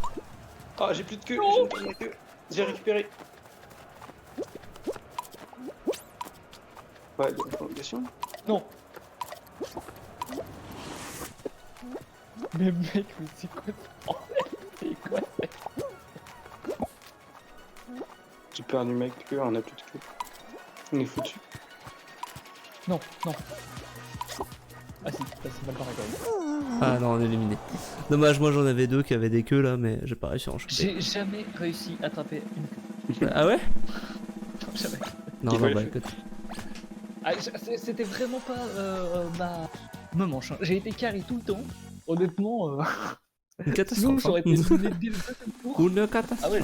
Ah, j'ai plus de queue. Non. J'ai une dernière queue. J'ai récupéré. Ouais, il y a une prolongation. Non. Mais mec, mais c'est quoi ce bordel? C'est quoi? J'ai perdu ma queue, on a plus de queue. On est foutu. Non, non. Ah si, ça c'est mal barré quand même. Ah non, on est éliminé. Dommage, moi j'en avais deux qui avaient des queues là, mais j'ai pas réussi à en choper. J'ai jamais réussi à attraper une queue. Ah ouais? Jamais. Non, Il non, faut bah le écoute. Ah, c'était vraiment pas ma manche. Hein. J'ai été carré tout le temps. Honnêtement, Une sinon catastrophe. j'aurais été hein. sonné dès le deuxième tour. Une Ah catastrophe. ouais,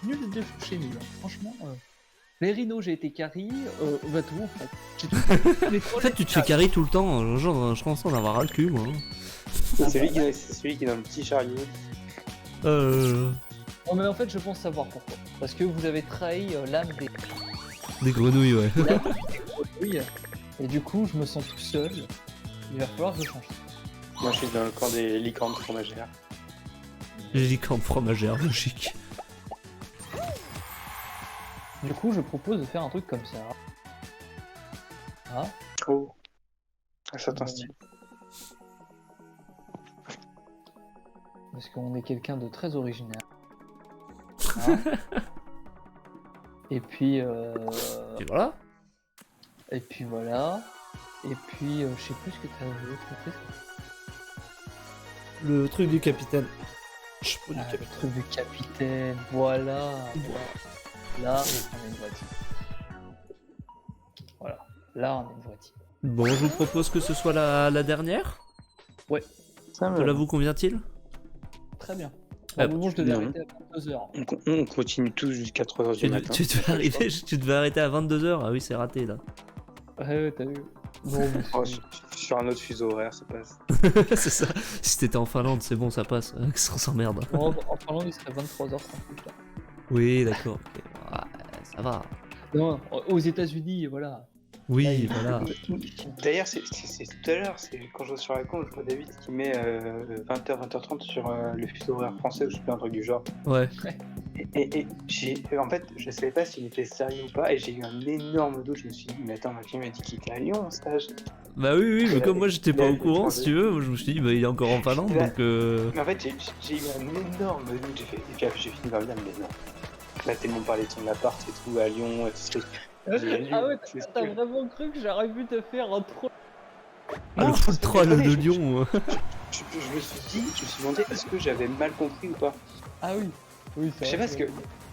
nul de chez nul. Hein. Franchement, Les rhinos, j'ai été carry, bah tout en fait. J'ai tout- les En trolls, fait, tu te fais carry tout le temps, genre, je pense en avoir ras le cul, moi. C'est celui qui est dans le petit chariot. Non mais en fait je pense savoir pourquoi. Parce que vous avez trahi l'âme Des grenouilles, ouais. des grenouilles. Et du coup je me sens tout seul. Il va falloir que je change. Moi, je suis dans le camp des licornes fromagères. Les licornes fromagères, logique. Du coup je propose de faire un truc comme ça. Ah, Oh. Un certain style. parce qu'on est quelqu'un de très original. Ah. Et puis Et voilà. et puis voilà. Et puis je sais plus ce que t'as voulu. Le truc du capitaine. Ah, le truc du capitaine, voilà. Là, on a une vraie team. Voilà, là, on a une vraie team. Bon, je vous propose que ce soit la dernière. Ça me- Cela vous convient-il? Très bien. Ah, Bon, je devais non. arrêter à 22h. On continue tous jusqu'à 3h du matin. Tu devais arrêter à 22h. Ah oui, c'est raté là. Ouais, t'as vu. Non, mais Oh, c'est- sur un autre fuseau horaire, ça passe. C'est ça. Si t'étais en Finlande, c'est bon, ça passe. On s'emmerde. en Finlande, il serait 23h38 là. Oui, d'accord. ok. Ouais, ça va. Non, aux États-Unis, voilà. Oui, Ah, voilà. D'ailleurs, c'est tout à l'heure, c'est quand je vois sur la con, je vois David qui met 20h, 20h30 sur le fuseau horaire français ou je sais plus, un truc du genre. Ouais. Et en fait, je savais pas s'il était sérieux ou pas, et j'ai eu un énorme doute. Je me suis dit, mais attends, ma fille m'a dit qu'il était à Lyon en stage. Bah oui, mais comme moi j'étais pas au courant, étranger. si tu veux, je me suis dit, bah il est encore en Finlande, Là- donc Mais en fait, j'ai eu un énorme doute. Et puis après, j'ai fini par me dire, mais non. Là, tellement parlé de son appart et tout, à Lyon, et tout ce truc. J'ai- Ah ouais, c'est t'as sûr. vraiment cru que j'aurais pu te faire un troll. ah, Non, le parce full que- troll attendez, de je- Lyon. Je me suis dit, je me suis demandé, est-ce que j'avais mal compris ou pas? Ah oui, oui, Je sais pas, parce que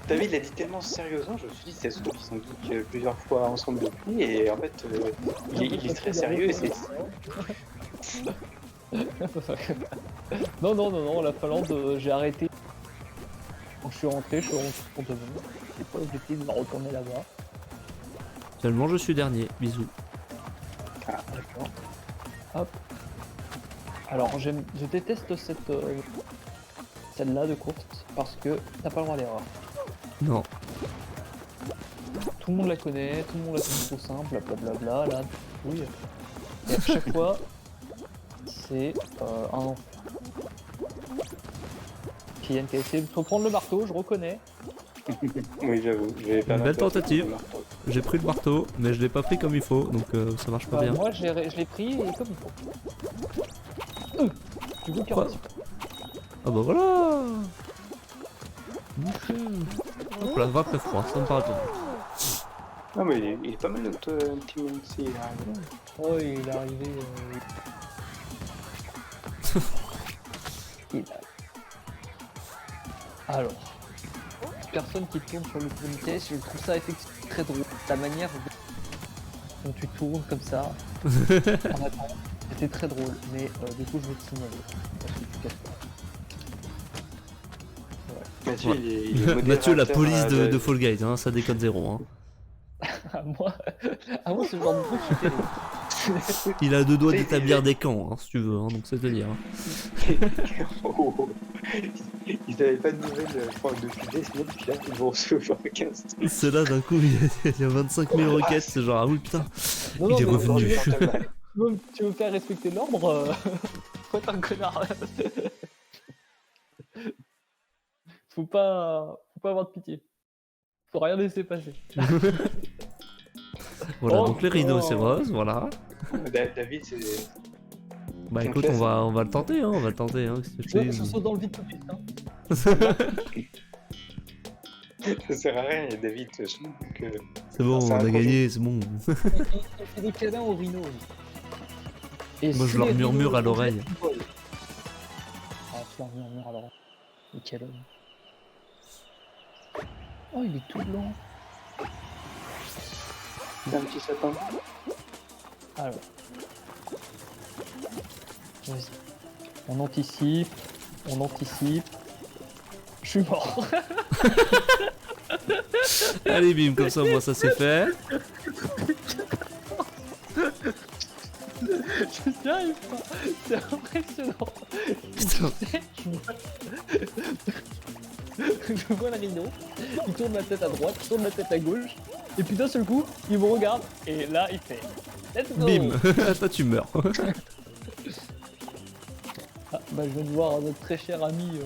David l'a dit tellement sérieusement, je me suis dit, c'est ce qu'ils sont geeks plusieurs fois ensemble depuis, et en fait, il est très sérieux, et c'est... Non, la Finlande, j'ai arrêté. Quand je suis rentré pour de bon. J'ai pas l'objectif de me retourner là-bas. Seulement je suis dernier, bisous. D'accord. Hop. Alors, je déteste celle-là de course parce que t'as pas le droit à l'erreur. Non. Tout le monde la connaît, tout le monde la trouve trop simple, blablabla, là, oui. Et à chaque fois, c'est un enfant. Kylian qui a essayé de reprendre le marteau, je reconnais. Oui, j'avoue, j'avais pas Une belle l'intention. tentative. J'ai pris le marteau, mais je l'ai pas pris comme il faut, donc ça marche pas Bah, bien. moi, je l'ai pris et comme il faut. Du coup, Quoi 46. Ah bah voilà. Nickel. Hop là, va très froid, ça me paraît pas mal. Non, mais il est pas mal notre team aussi, il est arrivé. Oh, il est arrivé. Il a- Alors, personne qui tourne sur le comité, je trouve ça effectivement très drôle. Ta manière dont tu tournes comme ça, en attendant, c'était très drôle. Mais du coup, je vais te signaler. Parce que tu casses pas. Mathieu, Ouais. il est Mathieu, la modérateur, police de Fall Guys, hein, ça déconne zéro. Hein. À moi, ce genre de truc, je suis terrible. Il a deux doigts C'est- d'établir des camps, hein, si tu veux, hein, donc c'est te dire. Hein. Oh. Ils avaient pas de nouvelles, je crois, depuis des semaines, puis là, ils vont recevoir 15. C'est là d'un coup, il y a 25 000 requêtes, c'est genre, ah oui putain, Non, il est mais revenu. tu veux faire respecter l'ordre faut être un connard. Faut pas avoir de pitié. Faut rien laisser passer. Voilà, Oh, donc les rhinocéros, voilà. David, c'est... Bah Donc écoute, là, on va le tenter, hein, on va le tenter. Hein, qu'est-ce que je te Je dis. saute dans le vide tout de suite. Hein. ça sert à rien, David, donc... C'est bon, c'est on un a projet. gagné, c'est bon. Il fait des câlins aux rhinos. Et Moi, je si leur les murmure rhinos à l'oreille. ils volent. Ah, tu leur murmures à l'oreille. Mais quel homme. Oh, il est tout blanc. C'est un petit sapin. Alors. Vas-y. On anticipe. On anticipe. Je suis mort. Allez, bim, comme ça, moi, ça c'est fait. Je n'y arrive pas. C'est impressionnant. Putain. Je vois le rhino, il tourne la tête à droite, il tourne la tête à gauche, et puis d'un seul coup, il me regarde, et là, il fait let's go. Bim. Toi, tu meurs. Ah, bah, je viens de voir notre très cher ami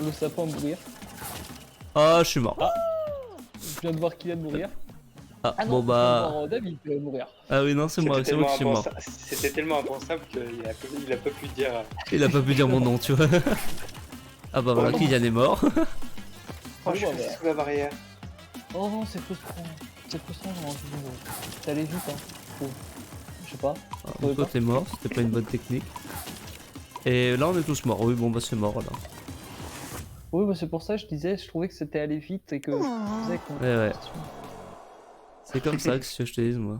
le sapin mourir. Ah, je suis mort. Je viens de voir Kylian mourir. Ah, Ah non, bon je viens de bah. voir David mourir. Ah oui, non, c'est moi qui suis mort. C'était tellement impensable qu'il a pas pu dire. Il a pas pu dire mon nom, tu vois. Ah bah voilà, Kylian est mort. Oh, je suis bah, passé sous la barrière. Oh non, c'est frustrant. C'est frustrant, genre, ça allait vite, hein. Faut- Je sais pas. Ah, donc toi, t'es mort, c'était pas une bonne technique. Et là, on est tous morts. Oui, bon, bah, c'est mort là. Oui, bah c'est pour ça que je disais, je trouvais que c'était allé vite et que je faisais qu'on... Ouais, ouais. C'est comme ça que je te dise, moi.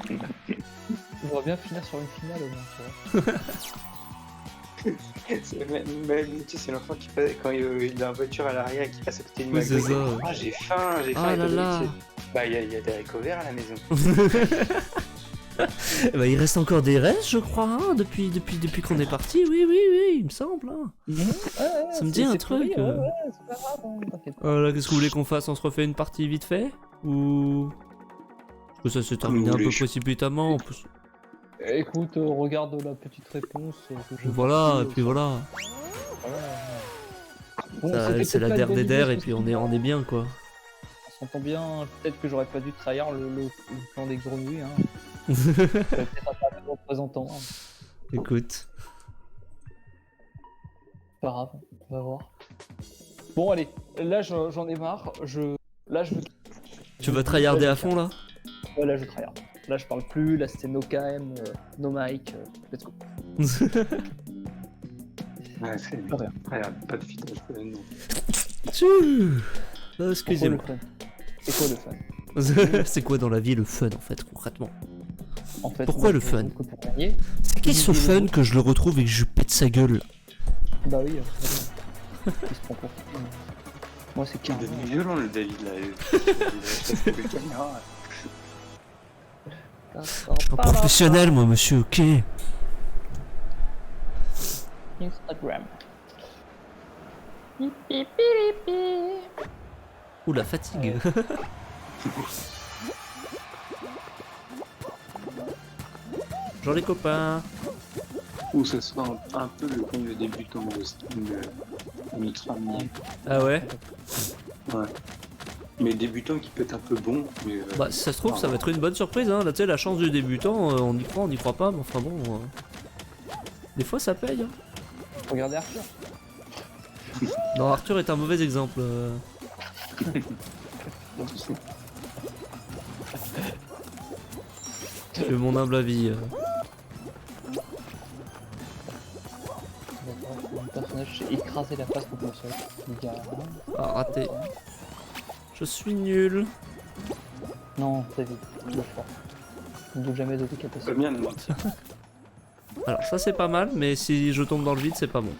J'aimerais bien finir sur une finale au moins, tu vois. Même, tu sais, c'est l'enfant qui passe quand il a une voiture à l'arrière et qui passe à côté du Oui, c'est McDo. ça. Ah, j'ai faim, j'ai faim. Ah et là t'as là. dit, bah, il y a des haricots verts à la maison. Bah, il reste encore des restes, je crois, hein, depuis qu'on est parti. Oui, oui, oui, il me semble. Hein. Ça me dit un truc. Ouais, c'est pas grave, hein, t'inquiète pas. Voilà, qu'est-ce que vous voulez qu'on fasse? On se refait une partie vite fait? Ou. Parce que ça s'est terminé un peu précipitamment. En plus. Écoute, regarde la petite réponse que je... Voilà, et puis voilà. Voilà. Bon, Ça, c'était c'est peut-être la pas une der bonne des idée, der, ce et que puis je on est bien, quoi. On s'entend bien, peut-être que j'aurais pas dû trahir le plan des grenouilles, hein. J'aurais peut-être un peu représentant, hein. Écoute. Pas grave, on va voir. Bon allez, là j'en ai marre, là je... Tu vas tryharder à fond là? Ouais, là je tryhard. Là je parle plus, là c'était no KM, no mic, let's go. Ouais, c'est Rien. pas de fitage, non. Tchou. C'est quoi Excusez-moi. le fun? C'est quoi le fun? C'est quoi dans la vie le fun en fait, concrètement? En fait, Pourquoi moi, le je fun? joue que pour gagner. C'est qui ce fun que je le retrouve et que je pète sa gueule? Bah oui, il se prend pour... Moi c'est Il est carrément... devenu violent le David là. Il a caméra. Je suis un professionnel moi monsieur, ok? Instagram. Ouh la fatigue. Genre les copains. Ou ce soit un peu le premier débutant de notre ami. Ah ouais? Ouais. Mais débutant qui peut être un peu bon, mais. Bah si ça se trouve ça va être une bonne surprise hein. Là tu sais la chance du débutant, on y croit pas, mais enfin bon. Des fois ça paye hein. Regardez Arthur. Non Arthur est un mauvais exemple. C'est mon humble avis. Mon personnage s'est écrasé la face contre le sol. Les gars. Ah raté. Je suis nul. Non, David, deux fois. Ne doute jamais de tes Pas capacités. bien de moi. Alors ça c'est pas mal, mais si je tombe dans le vide c'est pas bon.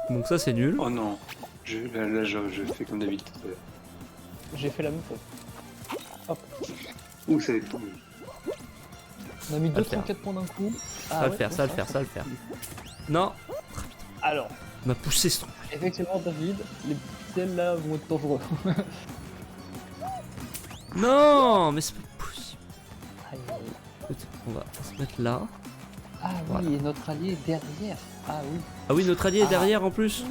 Donc ça c'est nul. Oh non. Là, je fais comme David. J'ai fait la même chose. Ouh, ça va être fou. On a mis va le faire. 204 points d'un coup. Ça va le faire, ça va le faire, ça va le faire. Non, Alors, il m'a poussé ce truc. effectivement, David, les pixels là vont être dangereux. Non, mais c'est pas possible. Aïe, aïe. Écoute, on va se mettre là. Ah oui, Voilà. et notre allié est derrière. Ah oui. Ah oui, notre allié est derrière en plus.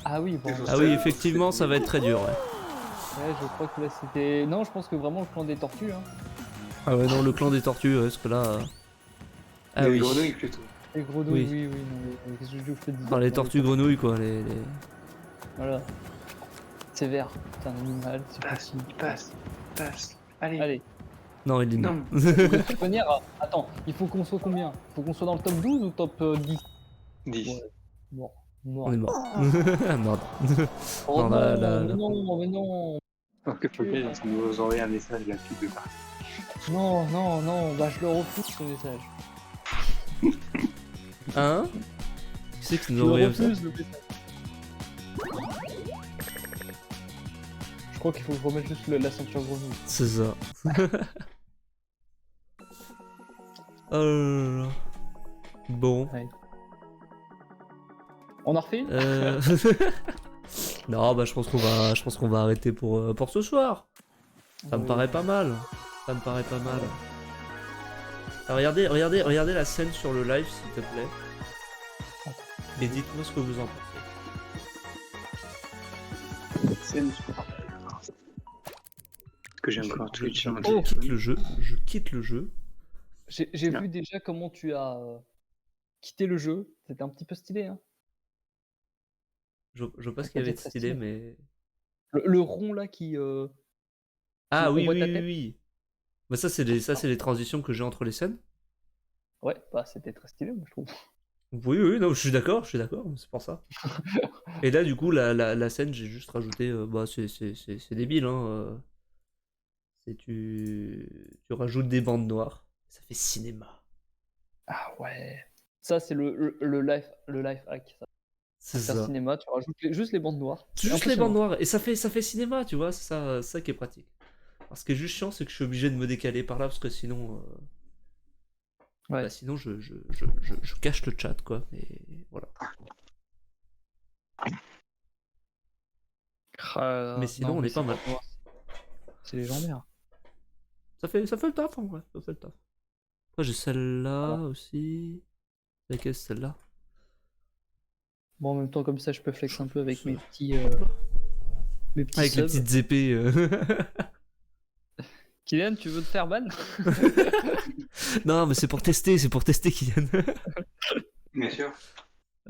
Ah oui, bon. Ah oui, effectivement, ça va être très dur. Ouais. Ouais, je crois que là c'était. Non, je pense que vraiment le clan des tortues. Hein. Ah ouais, non, le clan des tortues, ouais, parce que là. Ah Les oui. grenouilles plutôt. Les grenouilles, Oui. oui, non, qu'est-ce que je te dis? Enfin, les tortues grenouilles, quoi. Voilà. C'est vert, c'est un animal, c'est Passe, possible. passe. Allez. Allez, Non, il est Non. nul. de toute manière, attends, il faut qu'on soit combien? Il faut qu'on soit dans le top 12 ou top 10? 10. Ouais. Mort. On est mort. Merde. Oh Non, non, là, là, mais là. non, mais non. Donc il faut bien nous envoyer un message là de part. Non, non, non, bah je le refuse ce message. Hein? Qui c'est qui Je nous a le envoyé ça? refuse le message. Je crois qu'il faut remettre juste la ceinture grenouille. C'est ça. Oh là là. Bon. On en refait une Non, bah je pense qu'on va arrêter pour ce soir. Ça me paraît pas mal. Ça me paraît pas mal. Alors, regardez la scène sur le live, s'il te plaît. Et dites-moi ce que vous en pensez. Scène. Est-ce que j'ai encore Twitch sur mon Je quitte téléphone? le jeu. Je quitte le jeu. J'ai Ah. vu déjà comment tu as quitté le jeu. C'était un petit peu stylé. Hein. Je vois pas ce Ça qu'il y avait fait de très stylé, stylé. mais. Le rond là qui. Ah on oui, voit oui, ta oui, tête. oui. Bah ça, c'est les transitions que j'ai entre les scènes. Ouais, bah c'était très stylé, moi je trouve. Oui, oui, non, je suis d'accord, c'est pour ça. Et là, du coup, la scène, j'ai juste rajouté. Bah, c'est débile, hein. Tu rajoutes des bandes noires. Ça fait cinéma. Ah ouais. Ça, c'est le life hack. Ça. C'est Pour faire ça. cinéma, tu rajoutes juste les bandes noires. C'est C'est juste les bandes impressionnant. noires. Et ça fait cinéma, tu vois. C'est ça qui est pratique. Alors, ce qui est juste chiant, c'est que je suis obligé de me décaler par là parce que sinon. Ouais. Bah, sinon, je cache le chat, quoi. Mais voilà. Mais sinon, Non, on mais est pas ces mal. bandes noires, c'est légendaire. Ça fait le taf, en vrai. Ça fait le taf. Après, j'ai celle-là Voilà. aussi. Laquelle, celle-là? Bon, en même temps, comme ça, je peux flex un peu avec mes petits Avec les subs. petites épées. Kylian, tu veux te faire ban? Non, mais c'est pour tester, Kylian. Bien sûr.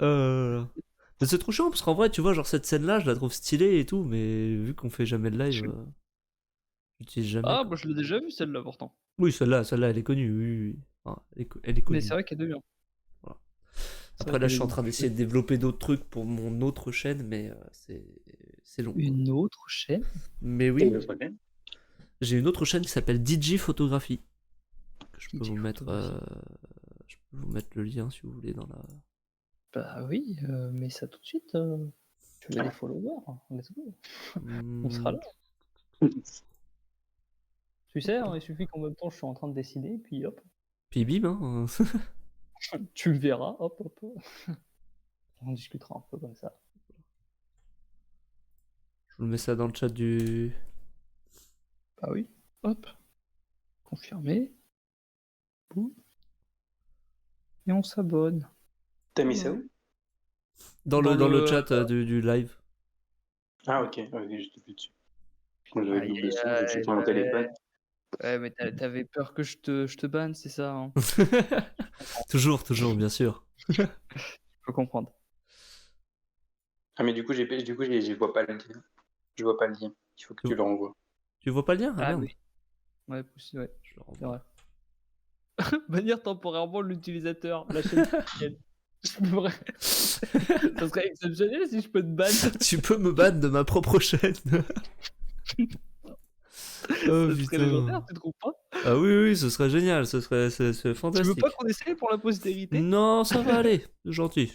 Mais c'est trop chiant parce qu'en vrai, tu vois, genre cette scène-là, je la trouve stylée et tout, mais vu qu'on fait jamais de live, j'utilise jamais. Ah, Quoi. bah je l'ai déjà vu celle-là pourtant. Oui, celle-là, elle est connue, oui, oui. Enfin, elle est Mais connue. c'est vrai qu'elle est bien. Voilà. C'est Après, vrai là, qu'elle je est suis en bien. train d'essayer de développer d'autres trucs pour mon autre chaîne, mais c'est long. Quoi. Une autre chaîne? Mais oui, j'ai une autre chaîne qui s'appelle DJ Photographie. Que je peux DJ vous mettre, Photographie. je peux vous mettre le lien si vous voulez dans la. Bah oui, mais ça tout de suite. Tu veux les followers? Let's go. On sera là. Tu sais, hein, il suffit qu'en même temps je suis en train de décider, puis hop, Puis bim, hein. tu le verras, hop, hop. On discutera un peu comme ça. Je vous mets ça dans le chat du. Ah oui, hop, confirmé. Boum. Et on s'abonne. T'as mis ça où? Dans le chat du live. Ah, ok, j'étais plus dessus. Moi, j'avais Aïe, double son, aïe, j'ai sur mon téléphone. Ouais, mais t'avais peur que je te banne, c'est ça, hein. toujours, bien sûr. Je peux comprendre. Ah, mais du coup, je vois pas le lien. Je vois pas le lien. Il faut que tu le renvoies. Tu vois pas le lien? Ah, merde. oui. Ouais, possible, ouais. Je le C'est renvoie. vrai. Bannir temporairement l'utilisateur, la chaîne Kylian. Je pourrais. Ça serait exceptionnel si je peux te ban. Tu peux me ban de ma propre chaîne. Oh Ça serait putain. légendaire, tu trouves pas? Ah oui, ce serait génial, c'est Tu veux fantastique. pas qu'on essaye pour la postérité? Non, ça va aller, c'est gentil.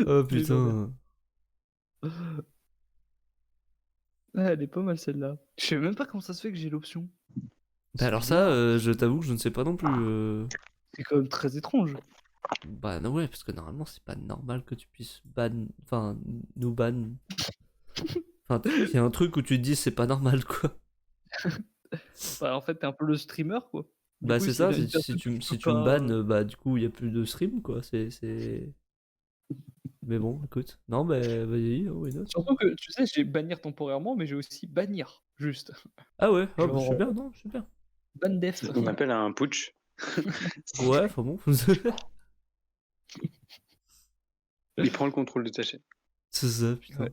Oh putain. Ah, elle est pas mal celle-là. Je sais même pas comment ça se fait que j'ai l'option. Bah alors ça, je t'avoue que je ne sais pas non plus. C'est quand même très étrange. Bah non ouais, parce que normalement c'est pas normal que tu puisses ban, enfin nous ban. Enfin, il y a un truc où tu te dis c'est pas normal quoi. Bah, en fait, t'es un peu le streamer, quoi. Du Bah coup, c'est s'il y ça, a une si personne tu, qui si peut tu me pas, bannes, bah du coup il y a plus de stream quoi. Mais bon, écoute. Non, bah vas-y, why not. Surtout que, tu sais, j'ai bannir temporairement, mais j'ai aussi bannir, juste. Ah ouais, oh, bah, Genre, je suis bien, non, je suis bien. ban def. C'est ce qu'on appelle un putsch. Ouais, enfin bon. Il prend le contrôle de ta chaîne. C'est ça, putain. Ouais.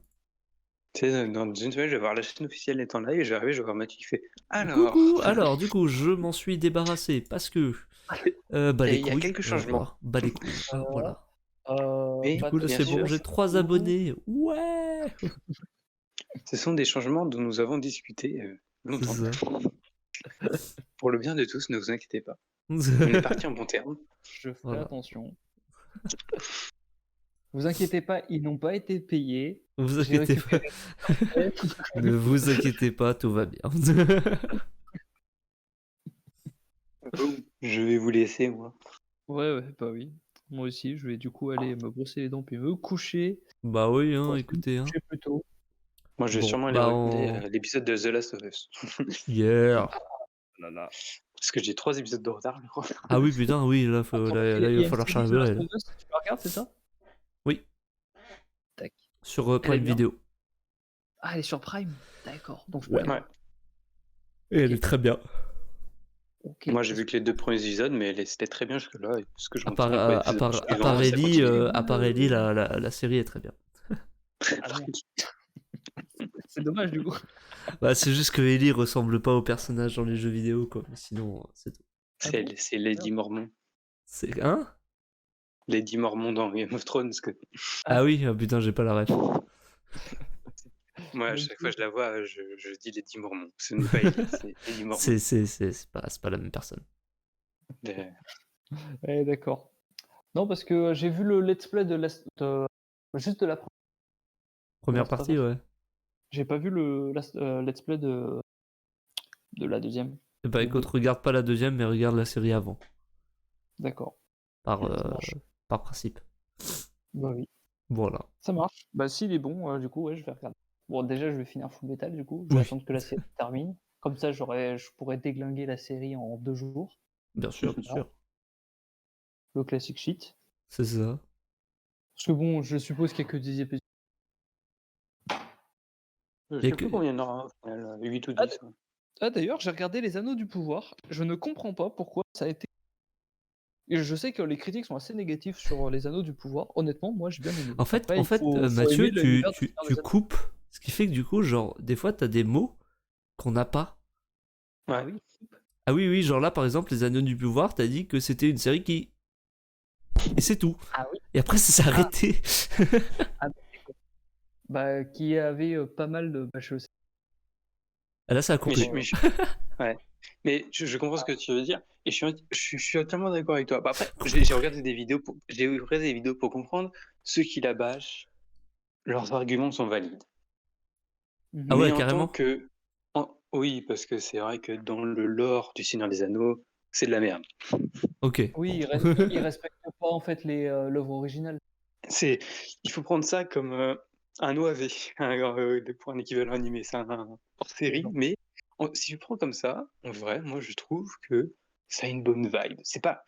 Tu sais, dans une semaine, je vais voir la chaîne officielle est en live et je vais arriver, je vais voir Mathieu qui fait alors. Coucou, alors du coup je m'en suis débarrassé parce que bah Et les il y a couilles, quelques changements. voir. Bah les couilles, voilà. Mais Du coup là bien c'est bon, sûr. j'ai 3 abonnés. Ouais. Ce sont des changements dont nous avons discuté longtemps. C'est ça. Pour le bien de tous, ne vous inquiétez pas. On est parti en bon terme. Je ferai Voilà. attention. Vous inquiétez pas, ils n'ont pas été payés. Vous J'ai inquiétez pas. récupéré. Ne vous inquiétez pas, tout va bien. Je vais vous laisser, moi. Ouais, bah oui. Moi aussi, je vais du coup aller me brosser les dents puis me coucher. Bah oui, hein, Pour essayer de me écoutez, hein. coucher plus tôt. Moi, je vais Bon, sûrement aller bah regarder on... l'épisode de The Last of Us. Yeah. Là, là. Parce que j'ai 3 épisodes de retard, je crois. Ah oui, putain, oui, là, Attends, là, il il y va a une falloir série The Last charbonner, là. of Us, tu la regardes, c'est ça? Oui, Tac. sur Elle est Prime bien? Video. Ah, elle est sur Prime. D'accord. Donc je peux Ouais. aller Ouais. voir. Et elle Ok. est très bien. Ok. Moi, j'ai vu que les 2 premiers épisodes, mais c'était très bien jusque-là. Et ce que je À m'en part, souviens, quoi, à l'épisode part, à suivant, part ça Ellie, continue. la série est très bien. Ah merde. C'est dommage du coup. Bah, c'est juste que Ellie ressemble pas au personnage dans les jeux vidéo, quoi. Mais sinon, c'est tout. Ah C'est bon? c'est Lady Mormon. C'est... Hein? Lady Mormon dans Game of Thrones. Que... Ah oui, ah, putain, j'ai pas la ref. Moi, à Même chaque fois que chose. je la vois, je dis Lady Mormon. Ce n'est pas Ellie, c'est Lady Mormon. C'est pas la même personne. Euh, Ouais, d'accord. Non, parce que j'ai vu le let's play juste de la première. Première Last of partie, Us. ouais. J'ai pas vu le let's play de la deuxième. Bah Les écoute, deux. regarde pas la deuxième, mais regarde la série avant. D'accord. Par, Ça marche. par principe. Bah oui. Voilà. Ça marche. Bah s'il est bon, du coup, ouais, je vais regarder. Bon, déjà, je vais finir Full Metal, du coup. Je vais Oui. attendre que la série se termine. Comme ça, je pourrais déglinguer la série en 2 jours. Bien sûr, bien Voilà. sûr. Le classic shit. C'est ça. Parce que bon, je suppose qu'il y a que 10 épisodes. Je Y a sais plus que- combien il y en aura, au final, 8 ou Ah, 10. Ouais. Ah, d'ailleurs, j'ai regardé Les Anneaux du Pouvoir. Je ne comprends pas pourquoi ça a été. Et je sais que les critiques sont assez négatives sur Les Anneaux du Pouvoir. Honnêtement, moi, j'ai bien aimé. En fait, Après, il faut aimer Mathieu, l'univers du Seigneur tu des Anneaux. coupes. Ce qui fait que du coup, genre, des fois, t'as des mots qu'on n'a pas. Ah Ouais. oui. Ah oui, oui, genre là, par exemple, Les Anneaux du Pouvoir, t'as dit que c'était une série qui... Et c'est tout. Ah oui. Et après, ça s'est arrêté. Ah, bah, qui avait pas mal de. Bah, je sais. Ah, là, ça a Mais, coupé. ouais. Mais je comprends ce que tu veux dire. Et je suis entièrement d'accord avec toi. Bah, après, j'ai regardé des vidéos pour comprendre. Ceux qui la bâchent, leurs arguments sont valides. Mhm. Ah ouais, Mais en tant carrément. que... Oui, parce que c'est vrai que dans le lore du Seigneur des Anneaux, c'est de la merde. Ok. Oui, il respecte pas en fait l'œuvre originale. Il faut prendre ça comme un OAV, pour un équivalent animé, c'est un hors-série, Non. mais si je prends comme ça, en vrai, moi je trouve que ça a une bonne vibe. C'est pas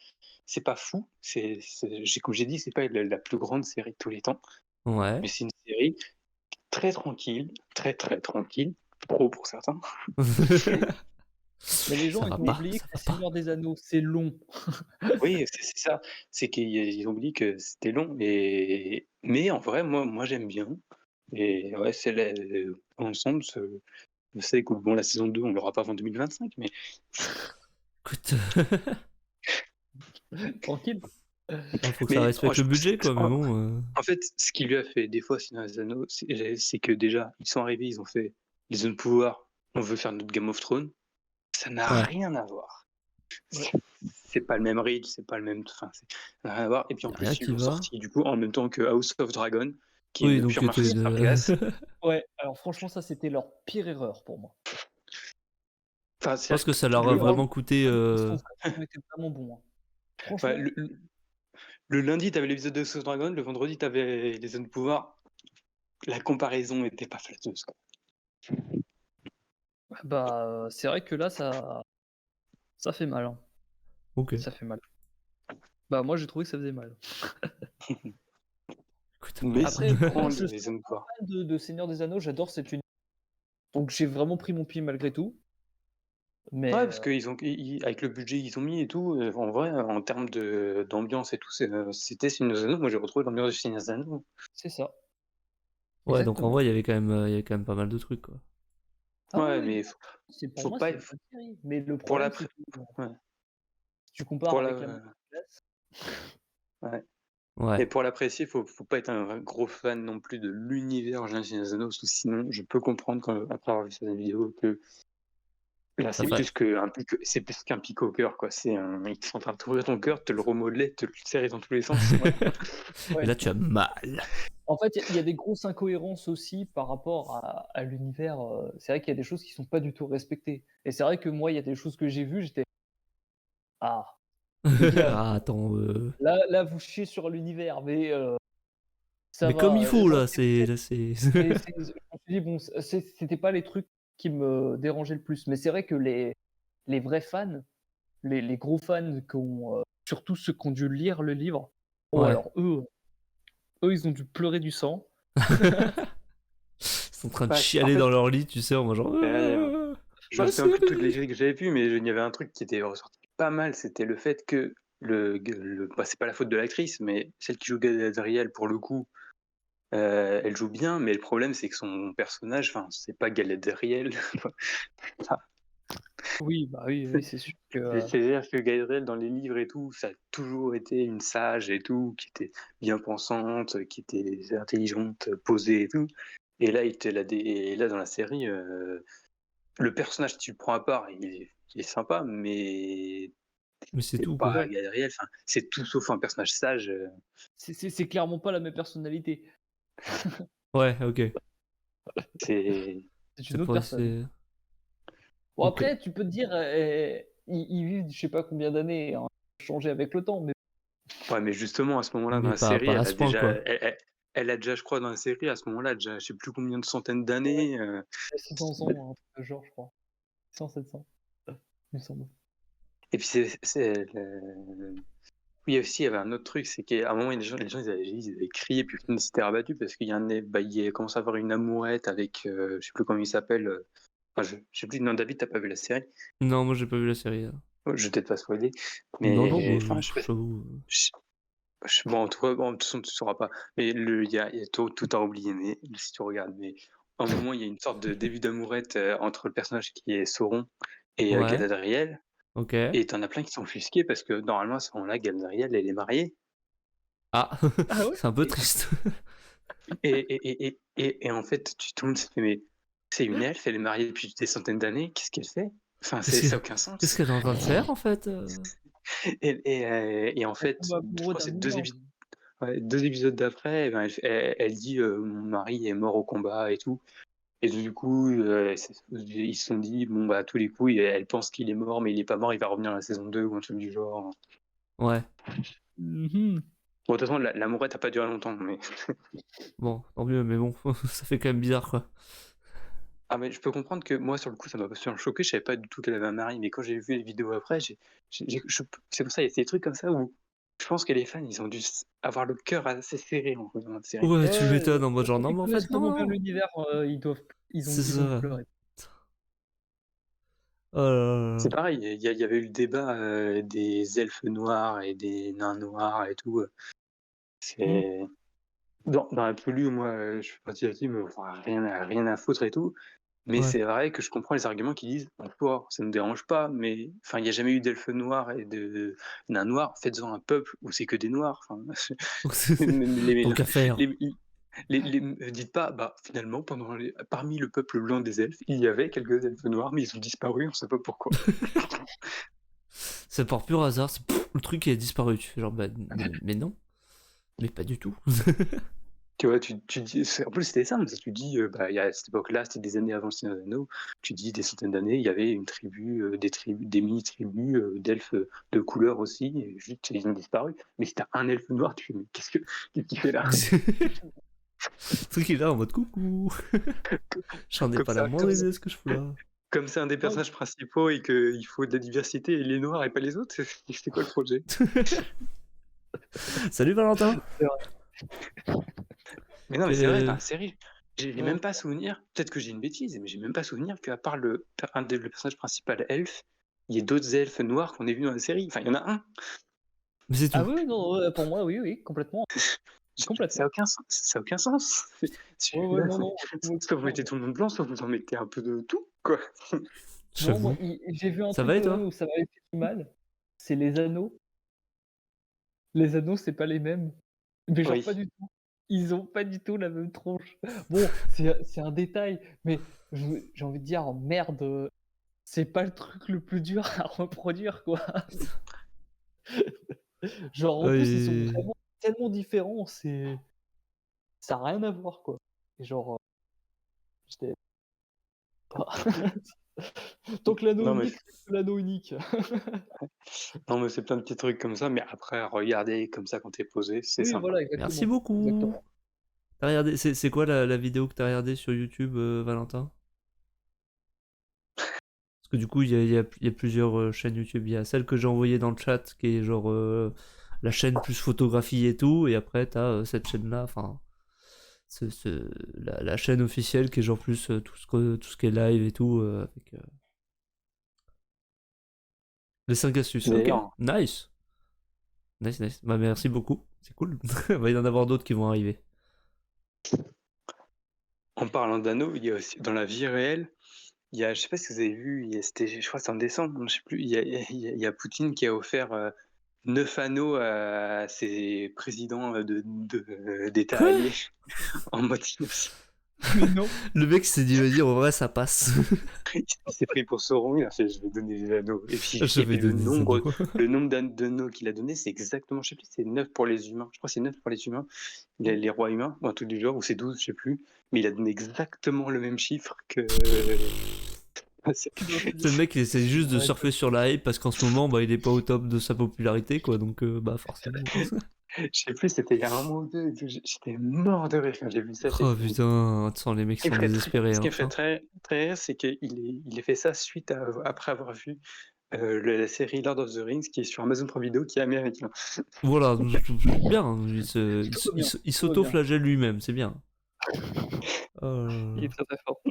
fou, comme j'ai dit, c'est pas la plus grande série de tous les temps, Ouais. mais c'est une série très tranquille, très très tranquille, pro pour certains. Mais les gens Ça ils va ont pas, oublié ça que va le pas. Seigneur des Anneaux, c'est long. Oui, c'est ça, c'est qu'ils ont dit que c'était long, mais en vrai, moi j'aime bien. Et ouais, ensemble, je sais que bon, la saison 2, on l'aura pas avant 2025, mais Écoute, Tranquille. faut que ça respecte le budget, quoi, mais bon... en fait, ce qui lui a fait des fois Seigneur des Anneaux, c'est que déjà, ils sont arrivés, ils ont fait les zones de pouvoir, on veut faire notre Game of Thrones. Ça n'a Ouais. rien à voir. Ouais. C'est pas le même reach, c'est pas le même. Enfin, ça n'a rien à voir. Et puis en Y a rien plus, ils qui l'ont va. sorti du coup en même temps que House of Dragon, qui est Oui, une donc pure c'était masterclass. Ouais, alors franchement, ça c'était leur pire erreur pour moi. Enfin, Je pense que ça leur a le, vraiment coûté... Ils ont été vraiment bons. Hein. Franchement, ouais, le lundi, t'avais l'épisode de House of Dragon, le vendredi, t'avais les zones de pouvoir. La comparaison n'était pas flatteuse, quoi. bah c'est vrai que là, ça fait mal. Hein. Ok. Ça fait mal. Bah moi, j'ai trouvé que ça faisait mal. Écoute, Mais Après, si tu prends je les suis zones de pouvoir. fan de Seigneur des Anneaux, j'adore cette univers. Donc j'ai vraiment pris mon pied malgré tout. Mais Ouais, parce qu'ils ont, avec le budget qu'ils ont mis et tout, en vrai, en termes d'ambiance et tout, c'était Seigneur des Anneaux. Moi, j'ai retrouvé l'ambiance du Seigneur des Anneaux. c'est ça. ouais, donc en Exactement. vrai, il y avait quand même pas mal de trucs, quoi. Ah Ouais, oui, mais c'est pour faut moi, pas. c'est une bonne série. Mais le Pour la. problème, c'est que Ouais. si tu compares Pour avec la la. classe, Ouais. Ouais. Et pour l'apprécier, faut pas être un gros fan non plus de l'univers original de Seigneur des Anneaux, parce que sinon, je peux comprendre, après avoir vu cette vidéo, que Là, Ça c'est fait... plus c'est plus qu'un pic au cœur, quoi. Ils sont en train de t'ouvrir ton cœur, te le remodeler, te le serrer dans tous les sens. Et Ouais. là, tu as mal. En fait, il y a des grosses incohérences aussi par rapport à l'univers. C'est vrai qu'il y a des choses qui sont pas du tout respectées. Et c'est vrai que moi, il y a des choses que j'ai vues, j'étais ah les gars, Ah, attends. là vous chiez sur l'univers, mais ça Mais comme il va. faut, Genre, là, c'est... Là, c'est... je me suis dit bon, c'était pas les trucs qui me dérangeaient le plus. Mais c'est vrai que les vrais fans, les gros fans qui ont surtout ceux qui ont dû lire le livre, oh Ouais. alors eux ils ont dû pleurer du sang. Ils sont en train de Ouais, en chialer fait, dans leur lit, tu sais, en mode genre... je me Ma souviens plus de toutes les série. séries que j'avais vues, mais il y avait un truc qui était ressorti pas mal, c'était le fait que c'est pas la faute de l'actrice, mais celle qui joue Galadriel, pour le coup, elle joue bien, mais le problème, c'est que son personnage, enfin, c'est pas Galadriel. Oui, bah oui, oui, c'est sûr que C'est-à-dire que Galadriel, dans les livres et tout, ça a toujours été une sage et tout, qui était bien pensante, qui était intelligente, posée et tout. Et là, et là dans la série, le personnage, si tu le prends à part, il est sympa, mais Mais c'est c'est tout, quoi. pas ouais, Galadriel. Enfin, c'est tout sauf un personnage sage. c'est clairement pas la même personnalité. Ouais, ok. C'est C'est C'est une autre pas... personne. c'est... Bon Ok. après, tu peux te dire, ils vivent je sais pas combien d'années, hein, changé avec le temps, mais Ouais, mais justement, à ce moment-là, dans Mais la pas, série, pas à ce point, quoi. elle a déjà, je crois, dans la série, à ce moment-là, déjà, je sais plus combien de centaines d'années. 600 ans, un truc de genre, je crois. 600, 700, il me semble. Et puis oui, aussi, il y avait un autre truc, c'est qu'à un moment, les gens ils avaient crié, puis ils s'étaient rabattus parce qu'il y en a, bah, il commence à avoir une amourette avec, je sais plus comment il s'appelle. Enfin, je sais plus, non, David, t'as pas vu la série? Non, moi j'ai pas vu la série, là. Oh, je vais peut-être pas spoiler, Non, non, mais moi enfin, je sais pas. j'avoue. je- bon, en tout cas, bon, de toute façon, tu sauras pas. Mais il y a tout à oublier, mais si tu regardes. Mais à un moment, il y a une sorte de début d'amourette entre le personnage qui est Sauron et Ouais, Galadriel. ok. Et t'en as plein qui sont offusqués parce que normalement, à ce moment-là, Galadriel, elle est mariée. Ah, Ah ouais? c'est un peu triste. Et en fait, tout le monde s'est fait, mais c'est une elfe, elle est mariée depuis des centaines d'années, qu'est-ce qu'elle fait? Enfin, Qu'est-ce ça que- n'a aucun qu'est-ce sens. qu'elle est en train de faire, en fait Et en Elle fait, tombe je amoureuse crois que d'un c'est humain. ouais, 2 épisodes d'après, eh ben, elle dit mon mari est mort au combat et tout. Et du coup, ils se sont dit, bon, bah, à tous les coups, elle pense qu'il est mort, mais il est pas mort, il va revenir à la saison 2 ou un truc du genre. Ouais, Mhm. Bon, de toute façon, l'amourette n'a pas duré longtemps, mais. bon, tant mieux, mais bon, ça fait quand même bizarre, quoi. Ah, mais je peux comprendre que moi, sur le coup, ça m'a pas choqué, je savais pas du tout qu'elle avait un mari, mais quand j'ai vu les vidéos après, c'est pour ça, il y a des trucs comme ça où je pense que les fans, ils ont dû avoir le cœur assez serré en regardant la série. Ouais, tu Ouais, m'étonnes, en mode genre, ceux non, qui mais en connaissent fait, vraiment bien non. l'univers, C'est ils ont ça. pleuré. Oh là là C'est là. pareil, il y avait eu le débat des elfes noirs et des nains noirs et tout. Mmh. C'est dans l'absolu, moi, je suis parti là-dessus, mais enfin, rien à foutre et tout. Mais Ouais. c'est vrai que je comprends les arguments qui disent, en soi, ça ne me dérange pas, mais enfin, il n'y a jamais eu d'elfes noirs et de nains noirs. Faites-en un peuple où c'est que des noirs. Enfin, Tant qu'à faire. les, dites pas, bah finalement, parmi le peuple blanc des elfes, il y avait quelques elfes noirs, mais ils ont disparu, on sait pas pourquoi. C'est par pur hasard, le truc a disparu. Tu fais genre, bah, mais non. Mais pas du tout. Tu vois, tu dis, en plus c'était simple, tu dis, bah, il y a à cette époque-là, c'était des années avant le Seigneur des Anneaux, tu dis des centaines d'années, il y avait une tribu, des mini-tribus d'elfes de couleur aussi, et juste ils ont disparu. Mais si t'as un elfe noir, tu fais, mais qu'est-ce qu'il fait là? Le truc il est là en mode coucou. J'en ai Comme pas la ça, moindre idée de ce que je fous là. comme c'est un des Non, personnages principaux et qu'il faut de la diversité, et les noirs et pas les autres, c'est quoi le projet? Salut Valentin. c'est vrai. Mais non, mais c'est vrai, dans Euh, la série, j'ai Non, même pas souvenir, peut-être que j'ai une bêtise, mais j'ai même pas souvenir qu'à part le personnage principal elfe, il y ait d'autres elfes noirs qu'on ait vus dans la série. Enfin, il y en a un. Mais c'est ah tout. oui, oui, non, pour moi, oui, oui, complètement, Ça a complètement. aucun sens. Ça a aucun sens. Ouais, ouais, Celui-là, non, non, soit vous mettez tout le monde blanc, soit vous en mettez un peu de tout, quoi. non, moi, J'avoue. j'ai vu un Ça truc va et quand même toi? où ça m'avait fait du mal, c'est les anneaux. Les anneaux, c'est pas les mêmes, mais genre pas Oui. du tout. Ils ont pas du tout la même tronche. Bon, c'est un détail, mais j'ai envie de dire: «Merde», c'est pas le truc le plus dur à reproduire, quoi. Genre, en plus, ils sont Et- vraiment tellement différents, ça a rien à voir, quoi. Et genre, j'étais pas tant que l'anneau Non, mais, unique reste l'anneau unique. non, mais c'est plein de petits trucs comme ça, mais après, à regarder comme ça quand t'es posé, c'est Oui, sympa. voilà, Merci exactement. beaucoup. Exactement. T'as regardé, c'est quoi la vidéo que t'as regardée sur YouTube, Valentin? Parce que du coup, il y a plusieurs chaînes YouTube. Il y a celle que j'ai envoyée dans le chat, qui est genre la chaîne plus photographie et tout, et après t'as cette chaîne-là, enfin, la chaîne officielle qui est genre plus tout ce qui est live et tout, avec les 5 astuces. Ok, D'ailleurs, nice. Nice, nice. Bah merci beaucoup, c'est cool. Il va y en avoir d'autres qui vont arriver. en parlant d'anneaux, il y a aussi, dans la vie réelle, il y a, je sais pas si vous avez vu, c'était, je crois que c'est en décembre, je sais plus, il y a Poutine qui a offert 9 anneaux à ses présidents d'États Quoi? alliés en mode innocent. Mais non. Le mec s'est dit, vas-y, en vrai, ça passe. Il s'est pris pour Sauron, il a fait je vais donner des anneaux. Et puis, Je et vais puis donner des anneaux. le nombre d'anneaux qu'il a donné, c'est exactement, je sais plus, c'est 9 pour les humains. Je crois que c'est 9 pour les humains, les rois humains, ou un truc du genre, ou c'est 12, je sais plus. Mais il a donné exactement le même chiffre que. C'est- C'est le mec, il essaie juste de Ouais, surfer sur la hype parce qu'en ce moment, bah, il est pas au top de sa popularité, quoi. Donc, bah, forcément. Je sais plus, c'était il y a un mois ou deux. Et tout, j'étais mort de rire quand j'ai vu ça. Oh putain, tu sens les mecs Ce qui me sont ferait désespérés, ce qui hein, me fait putain. très rire, c'est il a fait ça suite à, après avoir vu la série Lord of the Rings qui est sur Amazon Prime Video qui est américain. Voilà, bien, hein, tout va bien, il tout va bien. s'auto-flagelle lui-même, c'est bien. Il est très, très fort.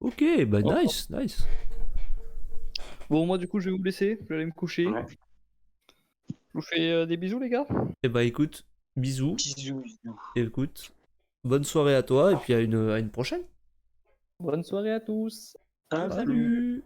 Ok, bah Oh. nice, nice. Bon, moi, du coup, je vais vous laisser, je vais aller me coucher. Ouais. Je vous fais, des bisous, les gars. Et bah écoute, bisous, Bisous, bisous. et écoute, bonne soirée à toi, et puis à une prochaine. Bonne soirée à tous. Ah, Salut. Salut!